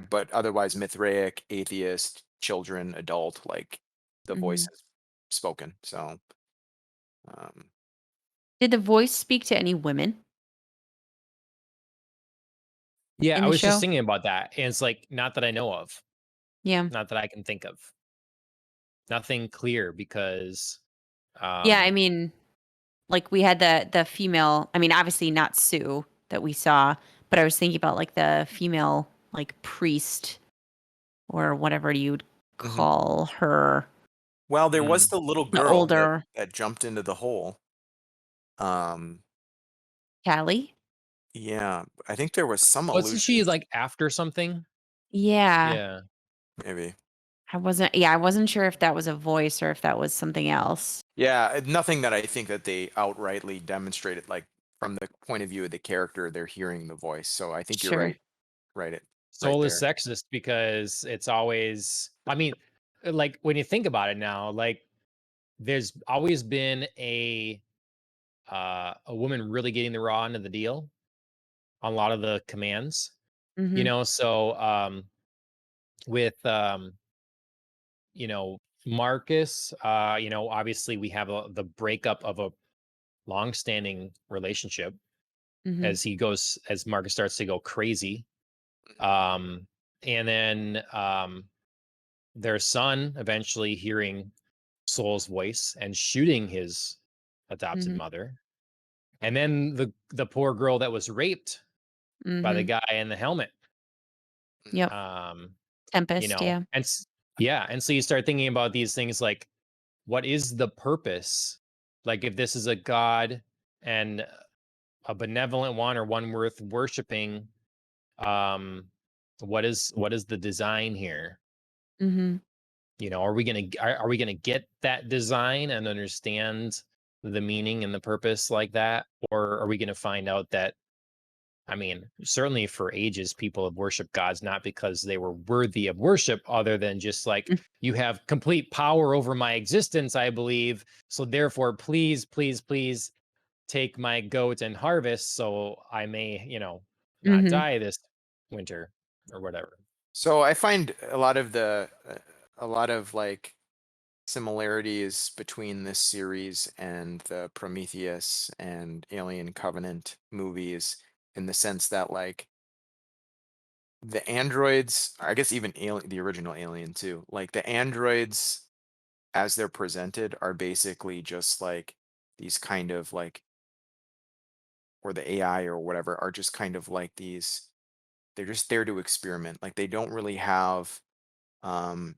But otherwise Mithraic, atheist, children, adult, like the voice Mhm. has spoken. So um, Did the voice speak to any women Yeah, in I the was just show? thinking about that, and it's like, not that I know of, Yeah. not that I can think of, nothing clear, because Yeah, I um mean, like we had the female, I mean, obviously not Sue that we saw, but I was thinking about like the female like priest or whatever you'd mhm. call her, Well, there was mm, the little the girl that older jumped into the hole. Um, Callie. yeah, I think there was some wasn't she allusions. like after something? Yeah. Yeah. Maybe. I wasn't sure if that was a voice or if that was something else. Yeah, nothing that I think that they outrightly demonstrated, like from the point of view of the character, they're hearing the voice. So I think you're Sure. right, right Soul is there. sexist because it's always, I mean, like, when you think about it now, like, there's always been a woman really getting the raw end of the deal on a lot of the commands, Mhm. so with Marcus, obviously we have the breakup of a long-standing relationship, Mhm. as Marcus starts to go crazy. Um and then their son eventually hearing Soul's voice and shooting his adopted Mhm. mother. And then the poor girl that was raped by the Mhm. guy in the helmet. Mhm. Yep. Um, Tempest, yeah. yeah, and so you start thinking about these things, like, what is the purpose? Like, if this is a god and a benevolent one, or one worth worshiping, um, what is the design here? Mhm. Are we gonna get that design and understand the meaning and the purpose like that, or are we gonna find out that, I mean, certainly for ages, people have worshiped gods not because they were worthy of worship, other than just like, Mm. you have complete power over my existence, I believe. So therefore, please, please, please take my goat and harvest so I may, not Mhm. die this winter or whatever. So I find a lot of like similarities between this series and the Prometheus and Alien Covenant movies in the sense that like the androids, I guess even Alien, the original Alien too, like the androids as they're presented are basically just like these kind of like, or the AI or whatever are just kind of like these, they're just there to experiment. Like they don't really have um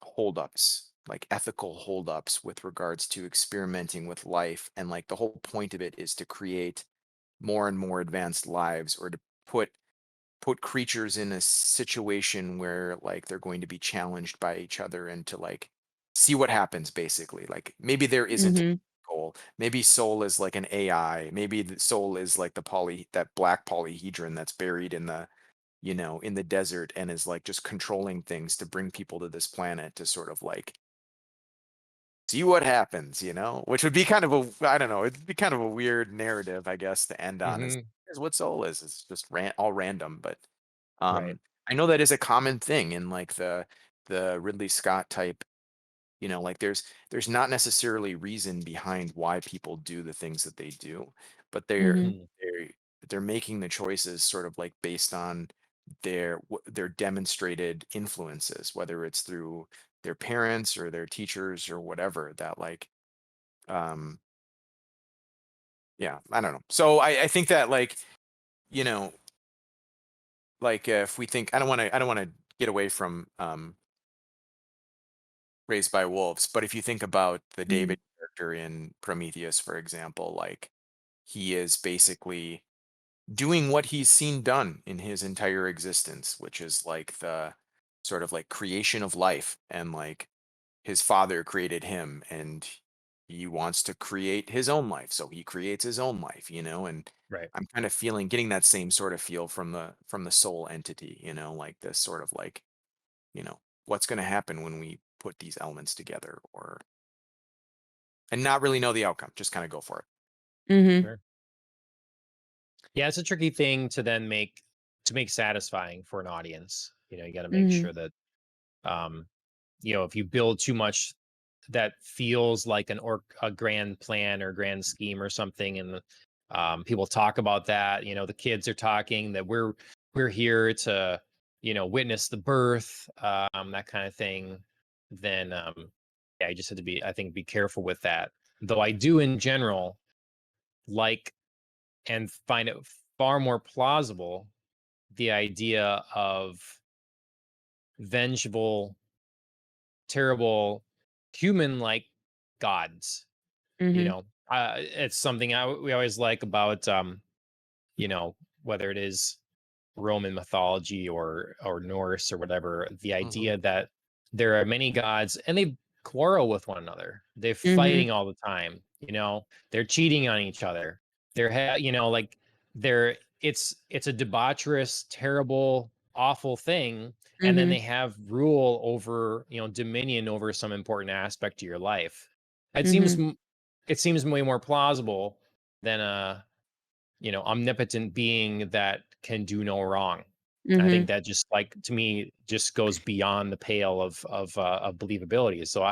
holdups, like ethical holdups with regards to experimenting with life. And like the whole point of it is to create more and more advanced lives, or to put creatures in a situation where like they're going to be challenged by each other and to like see what happens basically. Like maybe there isn't a Mhm. goal. Maybe soul is like an AI. Maybe the soul is like the that black polyhedron that's buried in the, in the desert and is like just controlling things to bring people to this planet to sort of like see what happens, which would be kind of I don't know, it'd be kind of a weird narrative, I guess, to end on is what soul is. It's just all random. But Right. I know that is a common thing in like the Ridley Scott type, like there's not necessarily reason behind why people do the things that they do, but Mhm. they're they're making the choices sort of like based on their demonstrated influences, whether it's through their parents or their teachers or whatever, that like um yeah, I don't know. So I think that like, you know like if we think, I don't want to get away from Raised by Wolves, but if you think about the Mhm. David character in Prometheus, for example, like he is basically doing what he's seen done in his entire existence, which is like the sort of like creation of life. And like his father created him, and he wants to create his own life. So he creates his own life, and Right. I'm kind of getting that same sort of feel from the soul entity, like this sort of like, what's going to happen when we put these elements together, or and not really know the outcome, just kind of go for it. Mhm. Sure. Yeah, it's a tricky thing to then make satisfying for an audience. You got to make Mhm. sure that um, if you build too much that feels like a grand plan or grand scheme or something, and people talk about that. The kids are talking that we're here to witness the birth, that kind of thing. Then yeah, you just have to be, I think, be careful with that. Though I do in general like and find it far more plausible the idea of vengeful, terrible, human-like gods. Mhm. It's something we always like about you know whether it is Roman mythology or Norse or whatever, the Hmm. idea that there are many gods and they quarrel with one another. They're Mhm. fighting all the time. They're cheating on each other. Like it's a debaucherous, terrible, awful thing. And then Mhm. they have rule over, dominion over some important aspect of your life. It seems Mhm. m- it seems way more plausible than a omnipotent being that can do no wrong. I think Mhm. that just like to me just goes beyond the pale of believability. So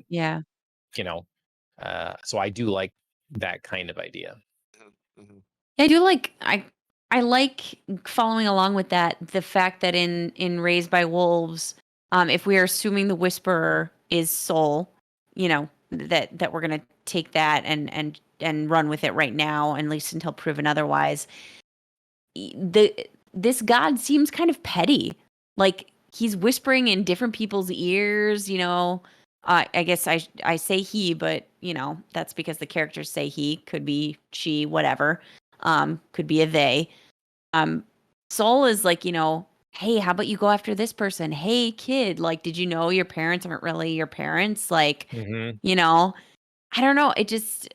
Yeah. you know, so I do like that kind of idea. Hmm. Yeah, I like following along with that. The fact that in Raised by Wolves, if we are assuming the Whisperer is Soul, that we're gonna take that and run with it right now, at least until proven otherwise. This god seems kind of petty. Like he's whispering in different people's ears. I guess I say he, but that's because the characters say he. Could be she, whatever. Could be a they. Um, Soul is like, hey, how about you go after this person? Hey, kid, like, did you know your parents aren't really your parents? Like, Hmm. you know, I don't know. It just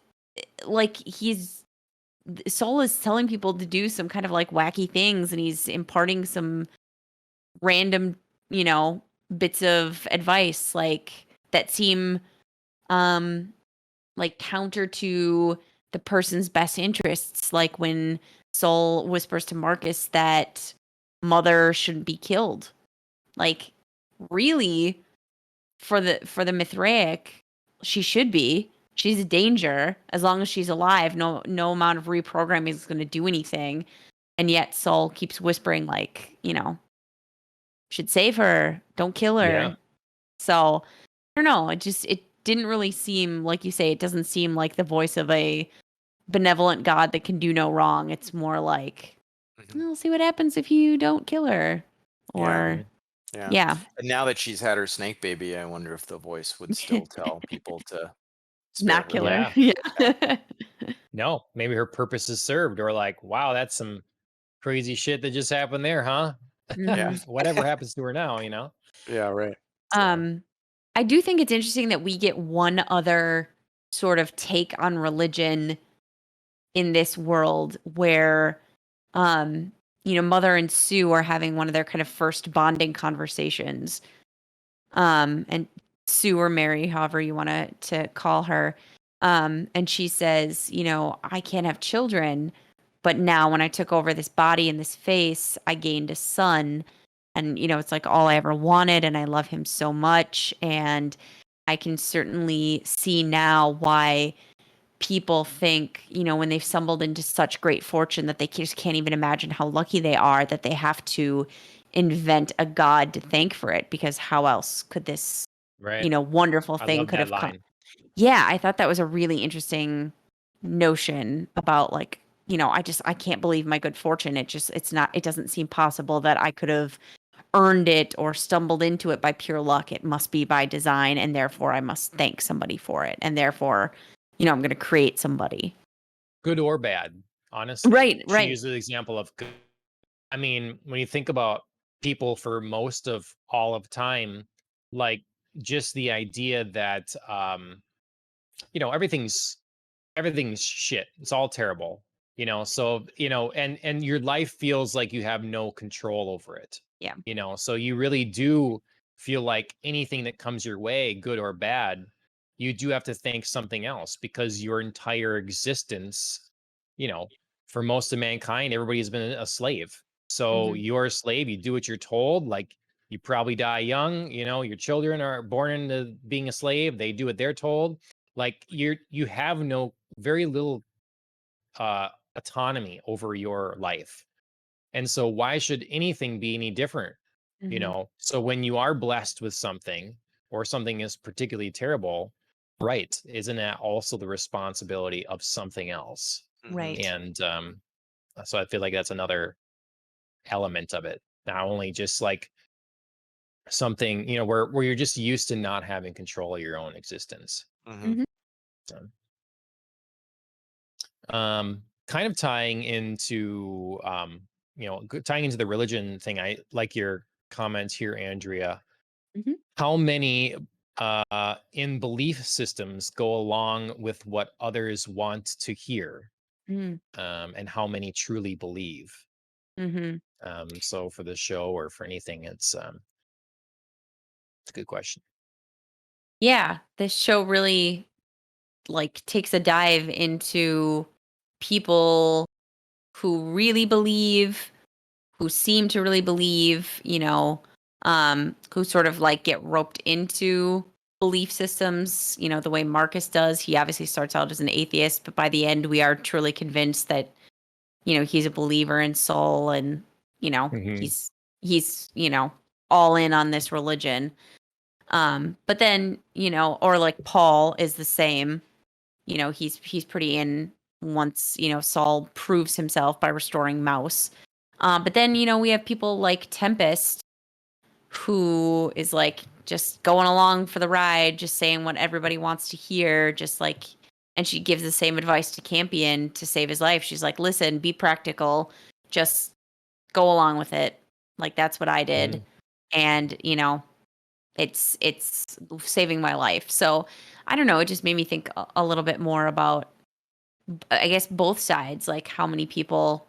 like Soul is telling people to do some kind of like wacky things, and he's imparting some random, you know, bits of advice like that seem um like counter to the person's best interests, like when Soul whispers to Marcus that mother shouldn't be killed. Like, really, for the Mithraic, she should be. She's a danger as long as she's alive. No amount of reprogramming is going to do anything. And yet Saul keeps whispering, like, should save her, don't kill her. Yeah. So I don't know. It didn't really seem, like you say, it doesn't seem like the voice of a benevolent God that can do no wrong. It's more like, we'll see what happens if you don't kill her. Or Yeah. yeah. And now that she's had her snake baby, I wonder if the voice would still tell people to spare Not her kill life. her. Yeah. Yeah. No, maybe her purpose is served, or like, wow, that's some crazy shit that just happened there, huh? Yeah. Mhm. Whatever happens to her now, Yeah, right. So, I do think it's interesting that we get one other sort of take on religion in this world where Mother and Sue are having one of their kind of first bonding conversations. And Sue or Mary, however you want to call her. And she says, I can't have children, but now when I took over this body and this face, I gained a son. And, it's like all I ever wanted, and I love him so much. And I can certainly see now why people think, when they've stumbled into such great fortune that they just can't even imagine how lucky they are, that they have to invent a god to thank for it, because how else could this, right. wonderful I thing love could that have come? line. Yeah, I thought that was a really interesting notion about, like, I can't believe my good fortune. It doesn't seem possible that I could have earned it or stumbled into it by pure luck. It must be by design, and therefore I must thank somebody for it. And therefore, I'm going to create somebody. Good or bad, honestly. Right, She right. used the example of good. I mean, when you think about people for most of all of time, like just the idea that everything's shit. It's all terrible. So, and your life feels like you have no control over it. Yeah. So you really do feel like anything that comes your way, good or bad, you do have to thank something else, because your entire existence, you know, for most of mankind, everybody's been a slave. So Mhm. you're a slave, you do what you're told, like you probably die young, your children are born into being a slave, they do what they're told. Like you have no very little autonomy over your life. And so why should anything be any different? Mhm. So when you are blessed with something, or something is particularly terrible, right, isn't that also the responsibility of something else? Mhm. Right. And so I feel like that's another element of it. Not only just like something, where you're just used to not having control of your own existence. Mhm. Mhm. So, kind of tying into tying into the religion thing, I like your comments here, Andrea. Mhm. How many in belief systems go along with what others want to hear, Mm. and how many truly believe? Mhm. So for the show or for anything, it's a good question. Yeah, this show really, like, takes a dive into people who really believe, who seem to really believe, who sort of like get roped into belief systems, the way Marcus does. He obviously starts out as an atheist, but by the end, we are truly convinced that, he's a believer in soul, and, Hmm. he's, all in on this religion. But then, or like Paul is the same, he's pretty in once, Saul proves himself by restoring Mouse. But then, we have people like Tempest, who is like just going along for the ride, just saying what everybody wants to hear, just like, and she gives the same advice to Campion to save his life. She's like, listen, be practical, just go along with it. Like, that's what I did. Hmm. And, it's saving my life. So I don't know. It just made me think a little bit more about, I guess, both sides, like how many people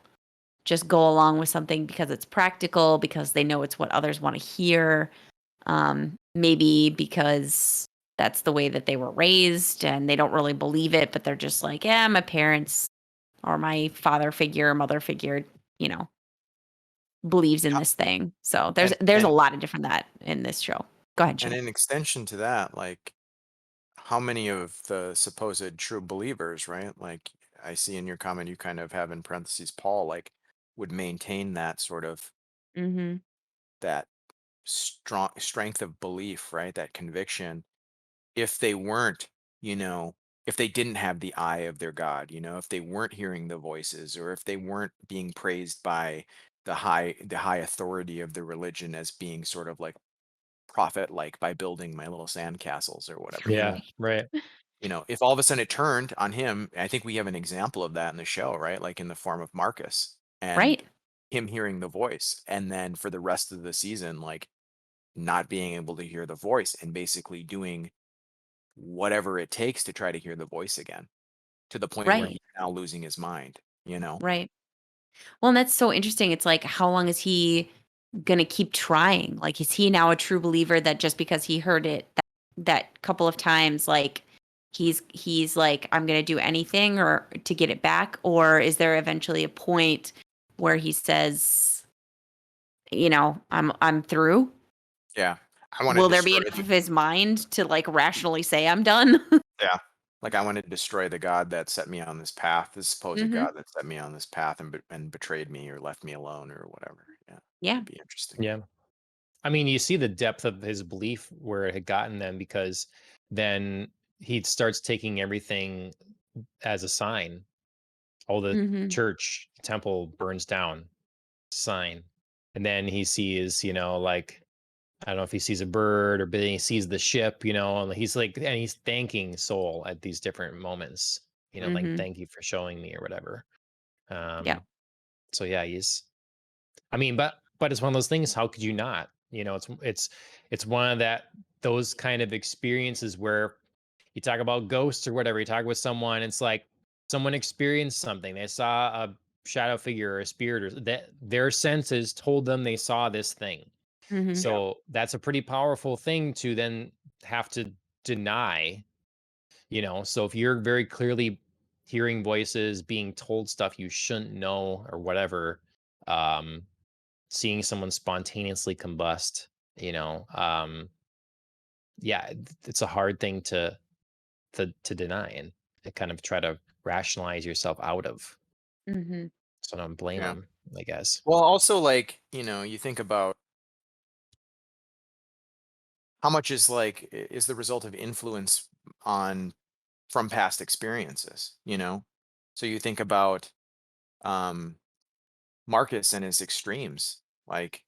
just go along with something because it's practical, because they know it's what others want to hear. Maybe because that's the way that they were raised and they don't really believe it, but they're just like, yeah, my parents or my father figure, mother figure, you know. believes in Yeah, this thing. So and there's a and lot of different that in this show. Go ahead, and Sean. in extension to that, like how many of the supposed true believers, right? Like I see in your comment, you kind of have in parentheses Paul, like would maintain that sort of Mhm. that strong strength of belief, right? That conviction. If they weren't, you know, if they didn't have the eye of their God, if they weren't hearing the voices, or if they weren't being praised by the high authority of the religion as being sort of like prophet like by building my little sandcastles or whatever, Yeah, right. if all of a sudden it turned on him, I think we have an example of that in the show, right? Like in the form of Marcus and Right. him hearing the voice. And then for the rest of the season, like not being able to hear the voice and basically doing whatever it takes to try to hear the voice again to the point where Right. he's now losing his mind. Right. Well, and that's so interesting. It's like, how long is he gonna keep trying? Like, is he now a true believer that just because he heard it that couple of times, like he's like, I'm gonna do anything or to get it back? Or is there eventually a point where he says, I'm through? Yeah. I want to Will there be destroy enough the of his mind to like rationally say I'm done? yeah. Like I want to destroy the God that set me on this path, this supposed Hmm. God that set me on this path and betrayed me or left me alone or whatever. Yeah. Yeah. It'd be interesting. Yeah. I mean, you see the depth of his belief where it had gotten them because then he starts taking everything as a sign. All the Hmm. church temple burns down, sign. And then he sees, like, I don't know if he sees a bird or but he sees the ship, and he's like, and he's thanking Soul at these different moments, like, Hmm. thank you for showing me or whatever. Yeah. Um, so yeah, I mean, but it's one of those things. How could you not? It's one of those kind of experiences where you talk about ghosts or whatever. You talk with someone, it's like someone experienced something. They saw a shadow figure or a spirit, or that their senses told them they saw this thing. Hmm. Yeah. So that's a pretty powerful thing to then have to deny. So if you're very clearly hearing voices, being told stuff you shouldn't know or whatever, um, seeing someone spontaneously combust, yeah, it's a hard thing to deny and to kind of try to rationalize yourself out of. Hmm. So I don't blame Yeah. them, I guess. Well, also like, you think about how much is like is the result of influence on from past experiences. So you think about um Marcus and his extremes, like,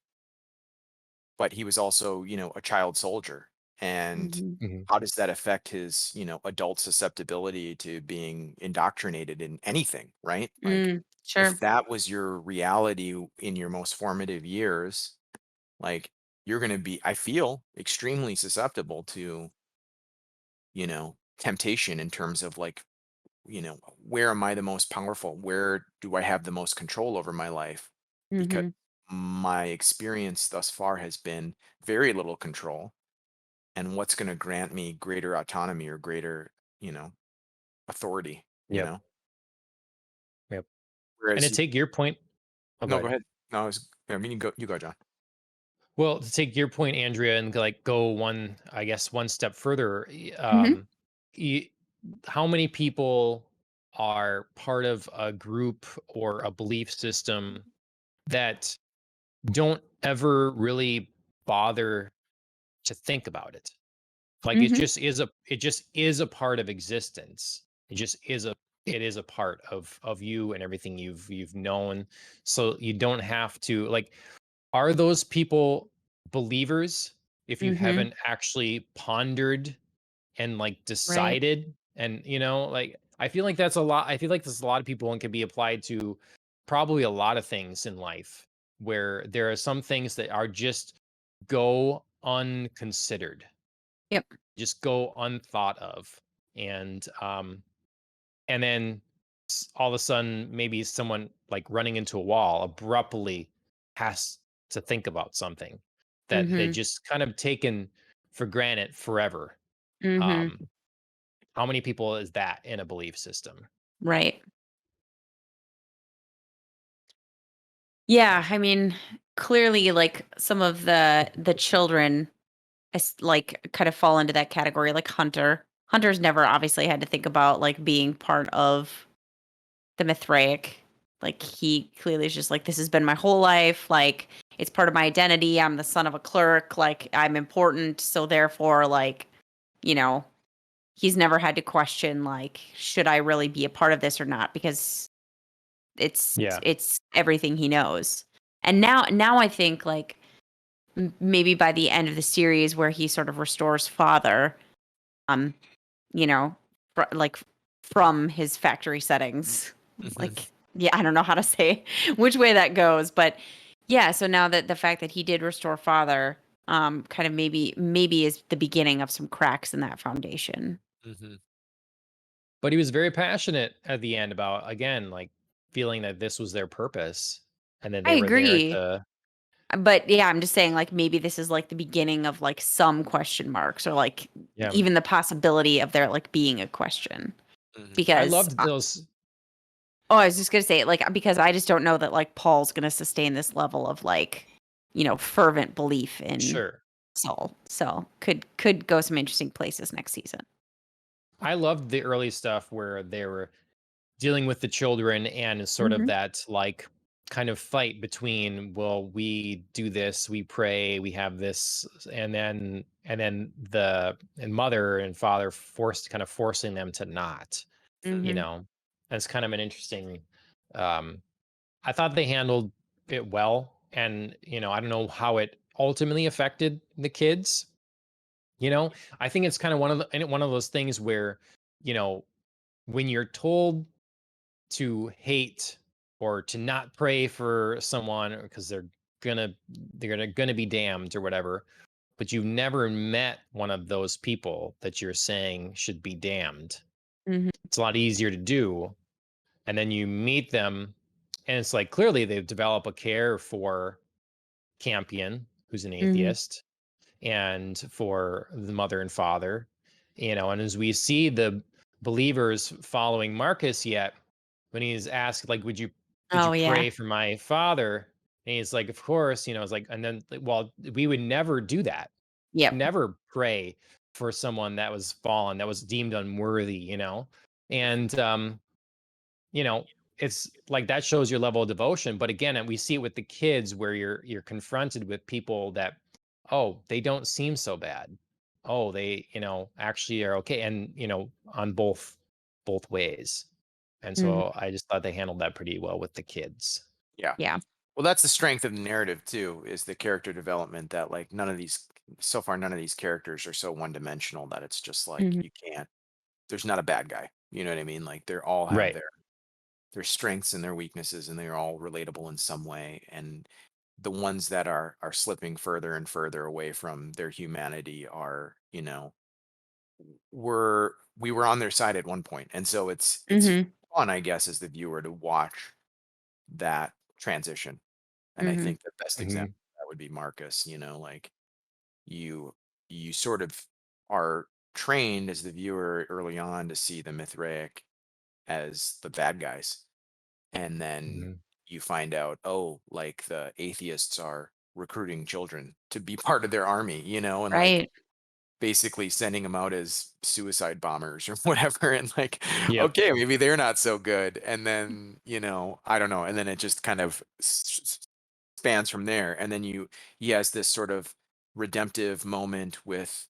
but he was also, a child soldier. And Hmm. Hmm. how does that affect his, adult susceptibility to being indoctrinated in anything, right? Like, Mm, if sure. that was your reality in your most formative years, like, you're going to be, I feel, extremely susceptible to, temptation in terms of like, where am I the most powerful? Where do I have the most control over my life? Because Mhm. my experience thus far has been very little control. And what's going to grant me greater autonomy or greater, you know, authority, you Yep. know? Yep. And Whereas, to take your point, oh, go no, go ahead. ahead. No, I mean, you go, John. Well, to take your point, Andrea, and like go one, I guess, one step further, Mhm. y- how many people are part of a group or a belief system that don't ever really bother to think about it? Like Mhm. it just is a part of existence. It just is a part of you and everything you've known. So you don't have to like, are those people believers if you Mhm. haven't actually pondered and like Right. decided? And like, I feel like that's a lot. I feel like there's a lot of people and can be applied to probably a lot of things in life where there are some things that are just go unconsidered, Yep. just go unthought of. And then all of a sudden maybe someone like running into a wall abruptly has to think about something that they Mhm. just kind of taken for granted forever. Mhm. um how many people is that in a belief system? Right. Yeah, I mean, clearly, like, some of the children like kind of fall into that category, like Hunter's never obviously had to think about like being part of the Mithraic. Like he clearly is just like, this has been my whole life, like it's part of my identity, I'm the son of a clerk, like I'm important, so therefore, like, you know, he's never had to question like, should I really be a part of this or not, because Yeah. it's everything he knows. And now I think like maybe by the end of the series where he sort of restores father, um you know, like from his factory settings, like, yeah, I don't know how to say which way that goes, but yeah, so now that the fact that he did restore father, kind of maybe is the beginning of some cracks in that foundation. Mm-hmm. But he was very passionate at the end about, again, like feeling that this was their purpose and that I they were there agree. to, But yeah, I'm just saying like maybe this is like the beginning of like some question marks, or like yeah. even the possibility of there like being a question. I Because loved those. oh, I was just gonna say, like, because I just don't know that like Paul's gonna sustain this level of like, fervent belief in Sure. Saul. So could go some interesting places next season. I loved the early stuff where they were dealing with the children and sort of Hmm. that like kind of fight between, well, we do this, we pray, we have this, and then the and mother and father forcing them to not, you Hmm. know. That's kind of an interesting, um I thought they handled it well, and I don't know how it ultimately affected the kids. I think it's kind of one of those things where, you know, when you're told to hate or to not pray for someone because they're gonna be damned or whatever, but you've never met one of those people that you're saying should be damned. Hmm. It's a lot easier to do, and then you meet them, and it's like clearly they've developed a care for Campion, who's an Hmm. atheist, and for the mother and father, and as we see the believers following Marcus, yet when he's asked, like, would you Oh yeah. pray for my father, and he's like, of course, it's like, and then like, well, we would never do that, Yep. never pray for someone that was fallen, that was deemed unworthy, and you know it's like that shows your level of devotion. But again, and we see it with the kids where you're confronted with people that, oh, they don't seem so bad, oh, they actually are okay, and on both ways. And Hmm. so I just thought they handled that pretty well with the kids. Yeah. Yeah. Well, that's the strength of the narrative too, is the character development, that like none of these characters are so one-dimensional that it's just like Hmm. there's not a bad guy. You know what I mean? Like they all have Right. their strengths and their weaknesses, and they're all relatable in some way. And the ones that are slipping further and further away from their humanity are, we were on their side at one point. And so it's Hmm. fun, I guess, as the viewer to watch that transition. And I Hmm. think the best Hmm. example of that would be Marcus. Like you you sort of are trained as the viewer early on to see the Mithraic as the bad guys, and then Hmm. you find out, oh, like the atheists are recruiting children to be part of their army, and like Right. basically sending them out as suicide bombers or whatever. And like, Yep. okay, maybe they're not so good. And then, I don't know. And then it just kind of spans from there. And then he has this sort of redemptive moment with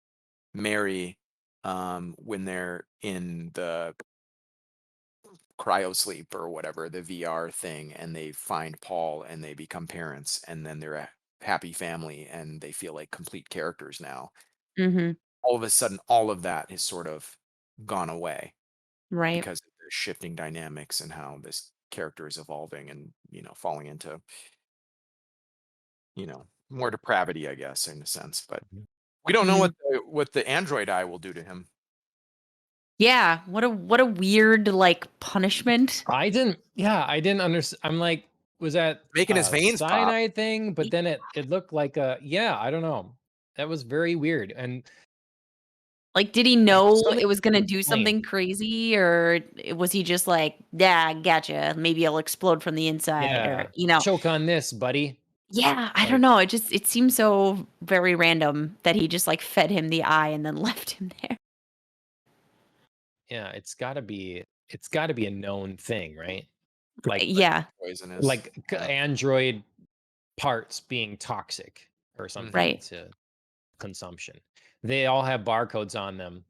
Mary, when they're in the cryo sleep or whatever, the VR thing, and they find Paul and they become parents, and then they're a happy family and they feel like complete characters now. Hmm. All of a sudden, all of that has sort of gone away Right. because of the shifting dynamics and how this character is evolving and, falling into, more depravity, I guess, in a sense. But we don't know Hmm. what the android eye will do to him. Yeah. What a weird like punishment. I didn't understand. I'm like, was that Making his a veins pop. cyanide thing? But then it looked like I don't know. That was very weird. And Like, did he know something it was gonna do explained. something crazy, or was he just like, "Yeah, gotcha. Maybe I'll explode from the inside," or Yeah. Choke on this, buddy. Yeah, I don't Like, know. It seems so very random that he just like fed him the eye and then left him there. yeah, it's got to be a known thing, right? Right, Like Like yeah, poisonous. Yeah. android parts being toxic or Hmm. something right. to consumption. They all have barcodes on them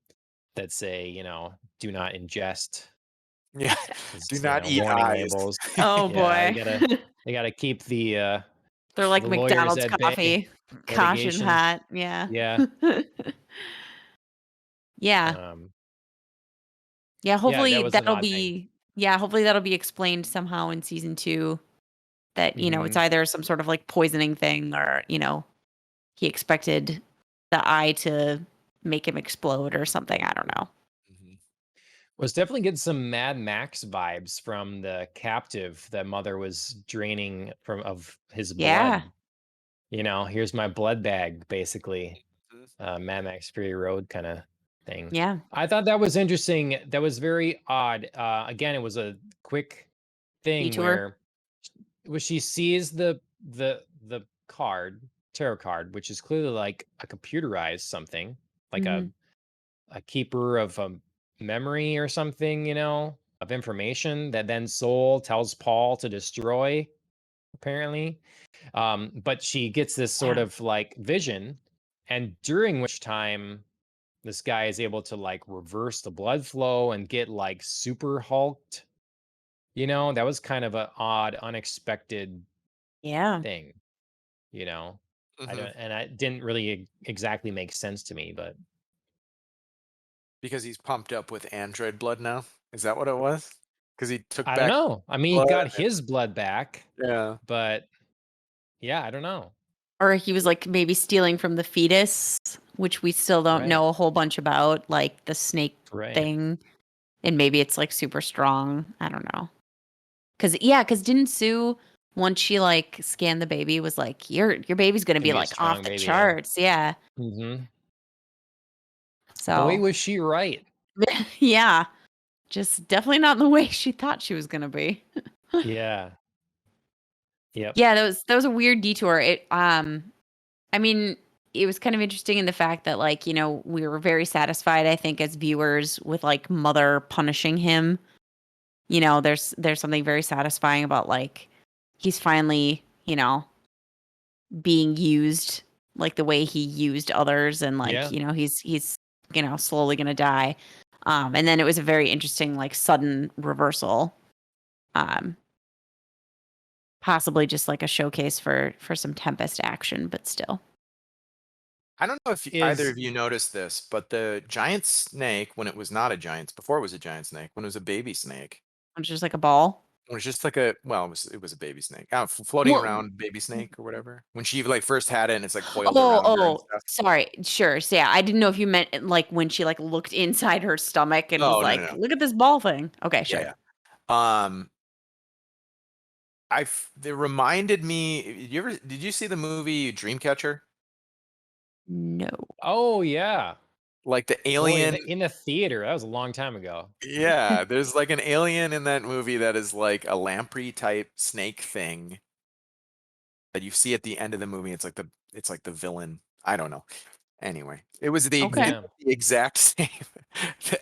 that say, do not ingest. Yeah. Do not eat Warning eyes. labels. Oh Yeah, boy. they gotta keep They're the like lawyers McDonald's at bay. coffee. Caution Litigation. hot. Yeah. Yeah. Yeah. Um, Yeah, yeah, that hopefully was an that'll odd thing. be yeah, hopefully that'll be explained somehow in season 2 that, it's Hmm. either some sort of like poisoning thing or, he expected the eye to make him explode or something. I don't know. Mhm. Was definitely getting some Mad Max vibes from the captive that Mother was draining from of his Yeah. blood. Here's my blood bag, basically. Mhm. Mad Max Fury Road kind of thing. Yeah. I thought that was interesting. That was very odd. Again, it was a quick thing Detour. where she sees the card, tarot card, which is clearly like a computerized something, like a Mhm. keeper of a memory or something, of information that then Soul tells Paul to destroy, apparently. But she gets this sort Yeah. of like vision, and during which time this guy is able to like reverse the blood flow and get like super hulked. That was kind of an odd, unexpected Yeah. thing, you know. I Mhm. don't, and it didn't really exactly make sense to me, but Because he's pumped up with android blood now. Is that what it was? Because he took I don't back know. I mean, he blood. got his blood back, Yeah. but yeah, I don't know. Or he was like maybe stealing from the fetus, which we still don't Right, know a whole bunch about, like the snake right. thing. And maybe it's like super strong. I don't know. Cause didn't Sue once she like scanned the baby was like, your baby's gonna Gonna be be a like off strong the baby, yeah. charts. Yeah. Hmm. Boy, So was she right. yeah. Just definitely not in the way she thought she was gonna be. Yeah. Yep. Yeah, that was a weird detour. I mean, it was kind of interesting in the fact that like, we were very satisfied, I think, as viewers with like Mother punishing him. There's something very satisfying about like he's finally, being used like the way he used others and like, Yeah. he's slowly gonna die. And then it was a very interesting, like sudden reversal. Um, Possibly just like a showcase for some Tempest action, but still. I don't know if either Is of you noticed this, but the giant snake, when it was not a giant, before it was a giant snake, when it was a baby snake, It's just like a ball. when it was just like it was a baby snake, floating Well, around baby snake or whatever. When she like first had it and it's like coiled oh, around her and oh, stuff. sorry. Sure. So yeah, I didn't know if you meant like when she like looked inside her stomach and was Oh, no, no, like, no. "Look at this ball thing." Okay, Yeah, sure. yeah. They reminded me. Did you see the movie Dreamcatcher? No. oh yeah. Like the Boy, alien. in the theater. That was a long time ago. Yeah, there's like an alien in that movie that is like a lamprey type snake thing that you see at the end of the movie. It's like the villain. I don't know. Anyway, Okay. it's Yeah. the exact same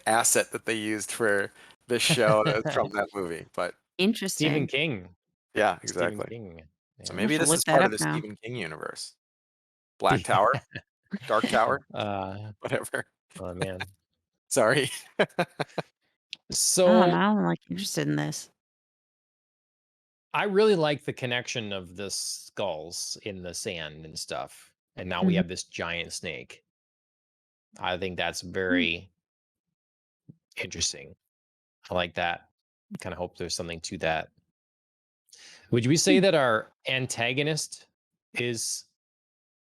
asset that they used for the show that's from that movie. But Stephen Interesting. King. yeah, Stephen exactly. King. So Yeah. I have maybe to this look is that part of up the now. Stephen King universe. Black Tower, Dark Tower, uh whatever. oh man. Sorry. Oh, So now I'm like interested in this. I really like the connection of the skulls in the sand and stuff. And now we Mhm. have this giant snake. I think that's Mm. very interesting. I like that. Kind of hope there's something to that. Would we say Hmm. that our antagonist is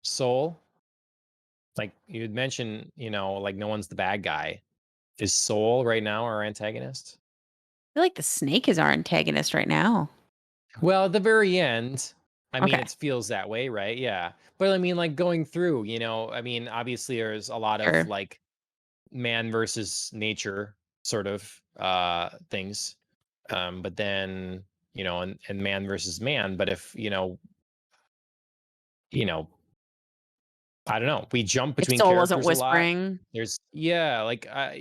Soul? Like you had mentioned, like no one's the bad guy. Is Soul right now our antagonist? I feel like the snake is our antagonist right now. Well, at the very end, I mean, Okay. it feels that way, right? Yeah. But I mean, like going through, I mean, obviously there's a lot of Sure. like man versus nature sort of things. But then, and man versus man. But if, you know, I don't know. We jump If between Soul wasn't characters a lot. whispering. There's yeah, like I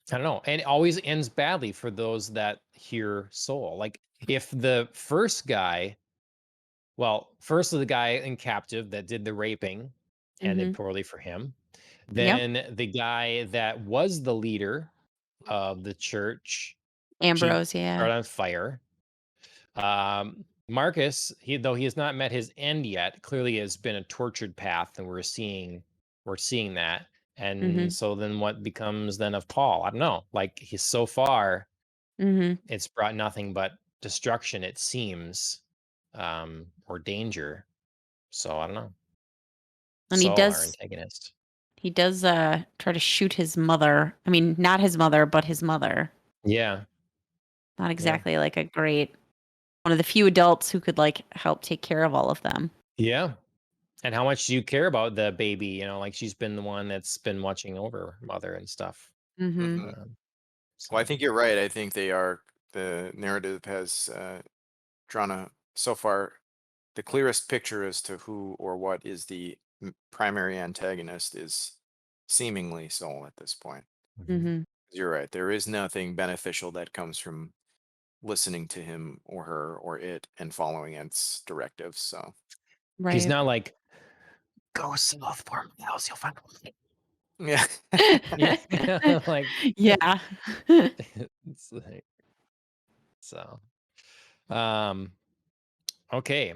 don't know, and it always ends badly for those that hear Soul. Like if the first guy, well, first the guy in captive that did the raping ended Mhm. poorly for him. Yep. Then the guy that was the leader of the church, she Ambrose, yeah. started on fire. Marcus, though he has not met his end yet, clearly has been a tortured path, and we're seeing that. And Mhm. so then what becomes then of Paul? I don't know. Like he's so far, Mhm. it's brought nothing but destruction, it seems, or danger. So I don't know. And he Saul, our does antagonist. he does try to shoot his mother. I mean, not his mother, but his mother. Yeah, Not yeah, exactly like a great one of the few adults who could like help take care of all of them. yeah. And how much do you care about the baby? Like she's been the one that's been watching over mother and stuff. Mhm. Hmm. Um, Well, I so think you're right. I think the narrative has drawn so far the clearest picture as to who or what is the primary antagonist is seemingly Soul at this point. mhm. Mhm. You're right. There is nothing beneficial that comes from listening to him or her or it and following its directives. So, He's Right. not like, "Go south for miles, you'll find a yeah. yeah, like, Yeah. it's like so, um, okay.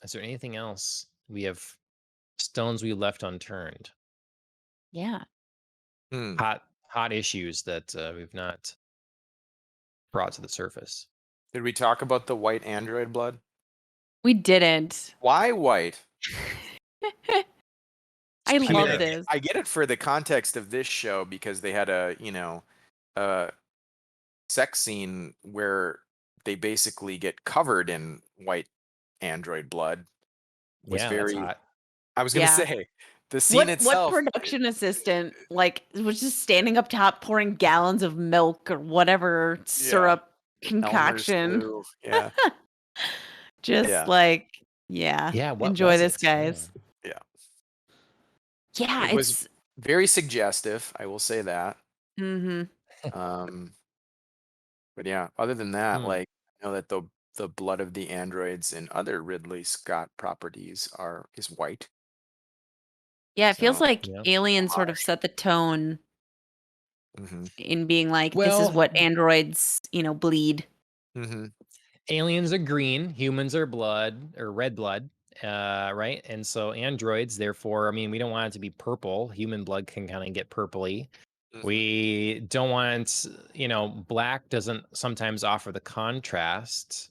Is there anything else we have stones we left unturned? Yeah. Hmm. Hot issues that, we've not brought to the surface? Did we talk about the white android blood? We didn't. Why white? I I mean, love Pure. this. I get it for the context of this show because they had a sex scene where they basically get covered in white android blood was Yeah, that's very hot. I was gonna Yeah. say the scene What itself. production assistant like was just standing up top pouring gallons of milk or whatever Yeah, syrup Elmer's concoction? glue. Yeah, Just yeah, like, yeah, Yeah, what enjoy was this, it? Yeah. guys. yeah. Yeah, It was it's very suggestive, I will say that. mhm. Um, but yeah, other than that, Hmm, like I know that the blood of the androids and other Ridley Scott properties is white. Yeah, it feels So, like yeah. Alien sort of harsh. set the tone Hmm. in being like, this is Well, what androids, bleed. Hmm. aliens are green, humans are blood or red blood, right? And so androids, therefore, I mean, we don't want it to be purple. Human blood can kind of get purpley. Hmm. We don't want, black doesn't sometimes offer the contrast,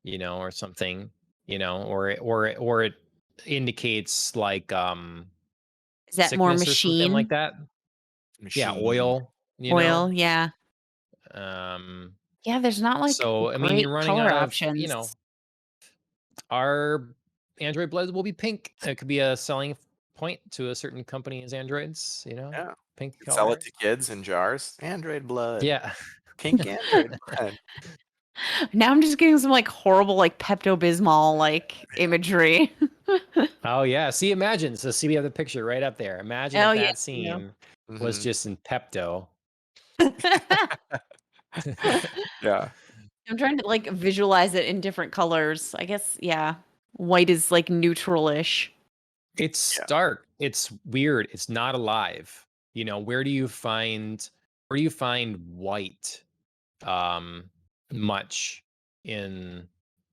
or something, or it indicates like Is that more sickness or something like machine that. Yeah, Machine. oil, oil? Yeah. um Yeah, there's not like so I mean, great you're running color out of, options. our Android blood will be pink. It could be a selling point to a certain company's androids, Yeah. pink Could sell it color. to kids in jars. Android blood. Yeah. Pink android blood. Now I'm just getting some like horrible like Pepto-Bismol like imagery. Oh yeah. See, imagine. So see, we have the picture right up there. Imagine Oh if yeah. that Yeah. scene was Hmm. just in Pepto. Yeah. I'm trying to like visualize it in different colors. I guess yeah. White is like neutral-ish. It's Yeah. stark. It's weird. It's not alive. Where do you find white much in,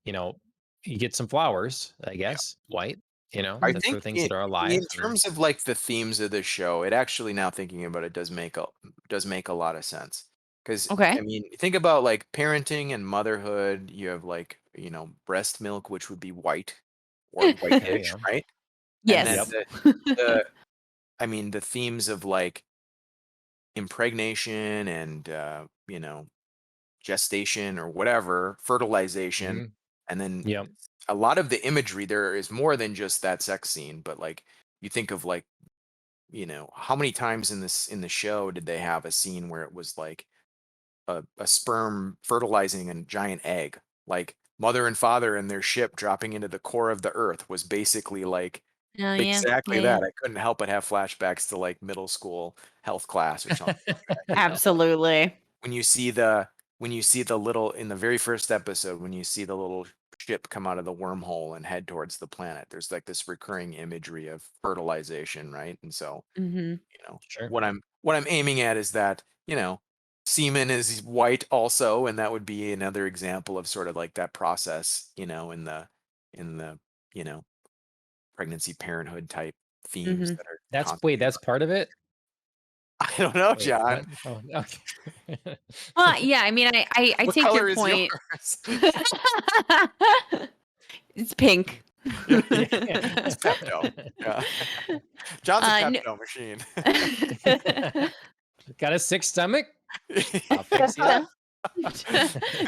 you know, you get some flowers, I Yeah. guess, white, I that's for think things in that are in alive and terms of like the themes of the show, it actually now thinking about it does make a lot of sense. Because I Okay. mean, think about like parenting and motherhood. You have like, breast milk, which would be white or there you whitish, go. right? And then Yes. Yep. the I mean, the themes of like impregnation and gestation or whatever, fertilization, Mhm. and then Yep. a lot of the imagery there is more than just that sex scene, but like you think of like, how many times in the show did they have a scene where it was like a sperm fertilizing a giant egg? Like mother and father and their ship dropping into the core of the earth was basically like Oh yeah, exactly yeah, yeah. that. I couldn't help but have flashbacks to like middle school health class or something like that, you know? Absolutely. When you see the little in the very first episode, when you see the little ship come out of the wormhole and head towards the planet, there's like this recurring imagery of fertilization, right? And so, Hmm. Sure. what I'm aiming at is that, semen is white also, and that would be another example of sort of like that process, in the, you know, pregnancy parenthood type themes Hmm. that are Wait, constantly that's part of it? I don't know, Wait, what? John. Oh, okay. Well, yeah. I mean, I What take your color is yours? point. It's pink. Yeah. It's Pepto. Yeah. John's a No. Pepto machine. Got a sick stomach? I'll fix you up.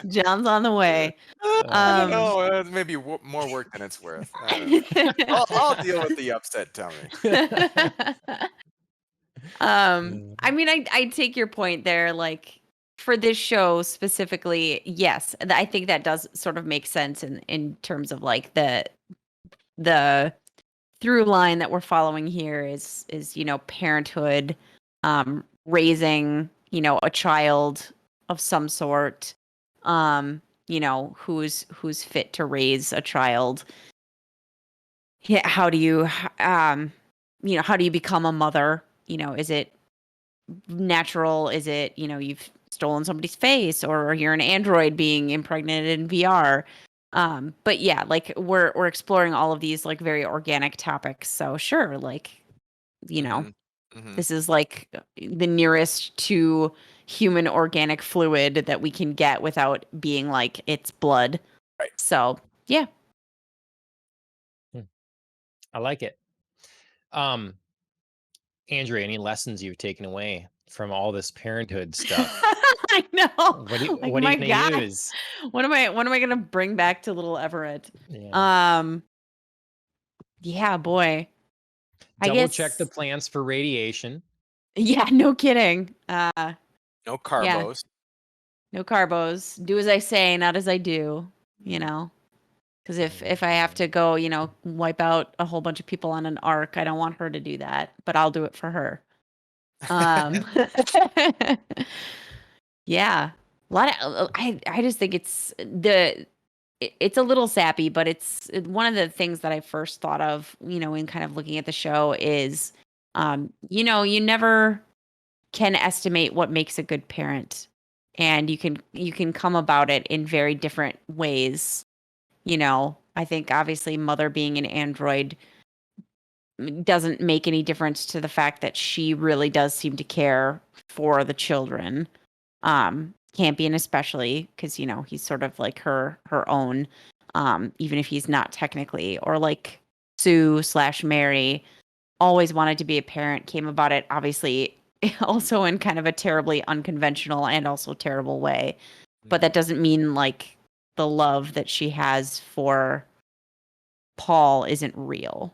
John's on the way. I don't Uh, Um, know. It's maybe more work than it's worth. I don't know. I'll deal with the upset tummy. I mean, I take your point there. Like for this show specifically, yes, I think that does sort of make sense in terms of like the through line that we're following here is parenthood, raising a child of some sort, who's fit to raise a child. Yeah, how do you become a mother? Is it natural? Is it, you've stolen somebody's face or you're an android being impregnated in VR? But yeah, like we're exploring all of these like very organic topics. So sure, like, you know, Hmm. Hmm. this is like the nearest to human organic fluid that we can get without being like it's blood. Right. So yeah. I like it. Um, Andrea, any lessons you've taken away from all this parenthood stuff? I know. What do you Like what are you my gonna God. use? What am I gonna bring back to little Everett? Yeah. Um, yeah, boy. I Double check the guess plants for radiation. yeah, no kidding. No Yeah, carbos. no carbos. Do as I say, not as I do, you know. Because if I have to go, wipe out a whole bunch of people on an ark, I don't want her to do that, but I'll do it for her. Um Yeah. A lot of I just think it's a little sappy, but one of the things that I first thought of, in kind of looking at the show is you never can estimate what makes a good parent. And you can come about it in very different ways. I think obviously mother being an android doesn't make any difference to the fact that she really does seem to care for the children. Campion especially because he's sort of like her own, even if he's not technically, or like Sue slash Mary always wanted to be a parent, came about it obviously also in kind of a terribly unconventional and also terrible way, but that doesn't mean like the love that she has for Paul isn't real.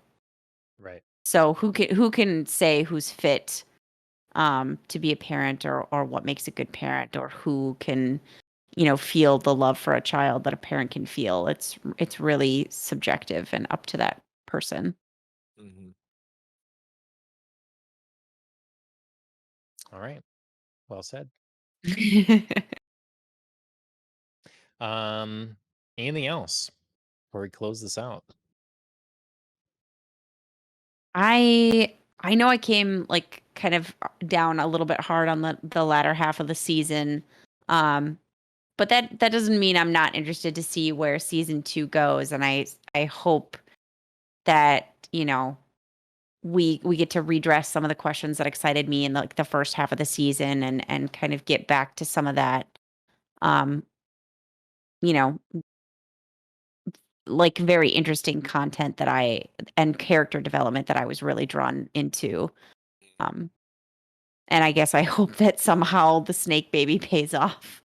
Right. So who can say who's fit to be a parent, or what makes a good parent, or who can feel the love for a child that a parent can feel? It's really subjective and up to that person. Hmm. All right. Well said. Anything else before we close this out? I know I came like kind of down a little bit hard on the latter half of the season. Um but that doesn't mean I'm not interested to see where season 2 goes, and I hope that, we get to redress some of the questions that excited me in the first half of the season, and kind of get back to some of that um you know like very interesting content and character development that I was really drawn into. um and I guess I hope that somehow the snake baby pays off.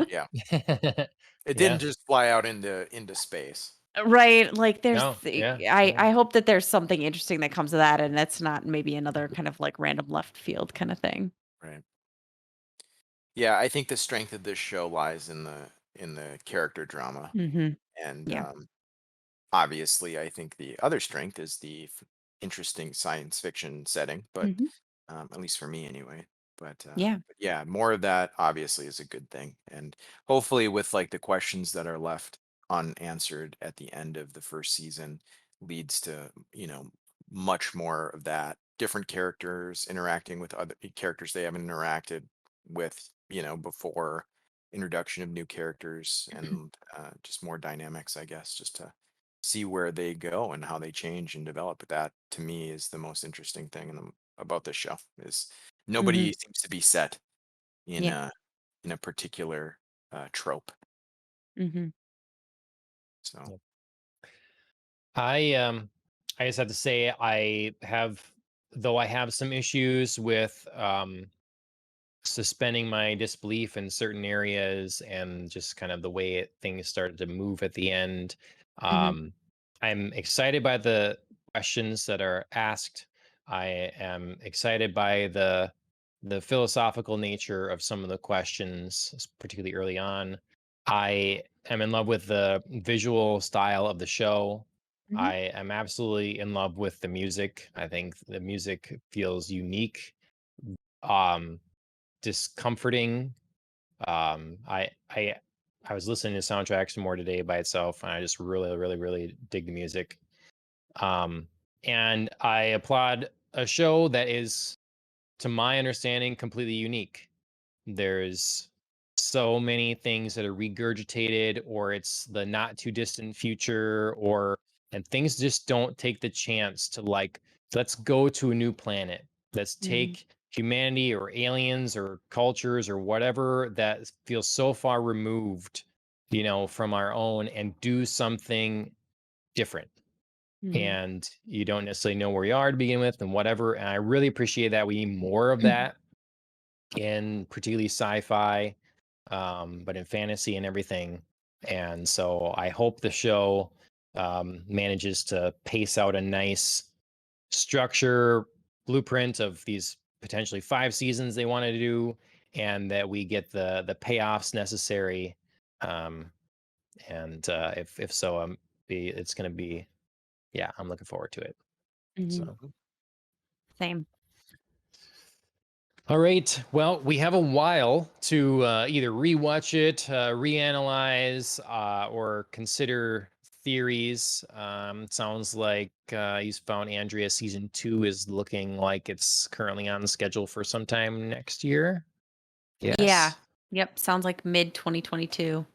Yeah. It didn't Yeah. just fly out into space. Right, like No. Yeah. I No. hope that there's something interesting that comes of that, and that's not maybe another kind of like random left field kind of thing. Right. Yeah, I think the strength of this show lies in the character drama. Mm-hmm. And Yeah. obviously, I think the other strength is the interesting science fiction setting, but Mm-hmm. at least for me anyway. Yeah. But yeah, more of that obviously is a good thing, and hopefully, with like the questions that are left unanswered at the end of the first season, leads to much more of that. Different characters interacting with other characters they haven't interacted with, before introduction of new characters, and just more dynamics, I guess, just to see where they go and how they change and develop. But that to me is the most interesting thing about this show is Mm-hmm. nobody seems to be set in Yeah. a particular trope. Mm-hmm. So Yep. I just have to say though I have some issues with suspending my disbelief in certain areas and just kind of the way things started to move at the end. Mm-hmm. Um, I'm excited by the questions that are asked. I am excited by the philosophical nature of some of the questions, particularly early on. I am in love with the visual style of the show. Mm-hmm. I am absolutely in love with the music. I think the music feels unique. Um, Discomforting. I was listening to soundtracks more today by itself, and I just really, really, really dig the music. And I applaud a show that is, to my understanding, completely unique. There's so many things that are regurgitated, or it's the not too distant future, and things just don't take the chance to, like, let's go to a new planet. Let's Mm-hmm. take humanity or aliens or cultures or whatever that feels so far removed, from our own, and do something different. Mm-hmm. And you don't necessarily know where you are to begin with and whatever. And I really appreciate that. We need more of that in particularly sci-fi, but in fantasy and everything. And so I hope the show manages to pace out a nice structure blueprint of these potentially 5 seasons they want to do, and that we get the payoffs necessary. Um, and if so, it's going to be, yeah, I'm looking forward to it. Mm-hmm. So. Same. All right. Well, we have a while to either rewatch it, reanalyze, or consider theories. Sounds like you found Andrea season 2 is looking like it's currently on the schedule for sometime next year. Yeah. Yes. Yep. Sounds like mid 2022.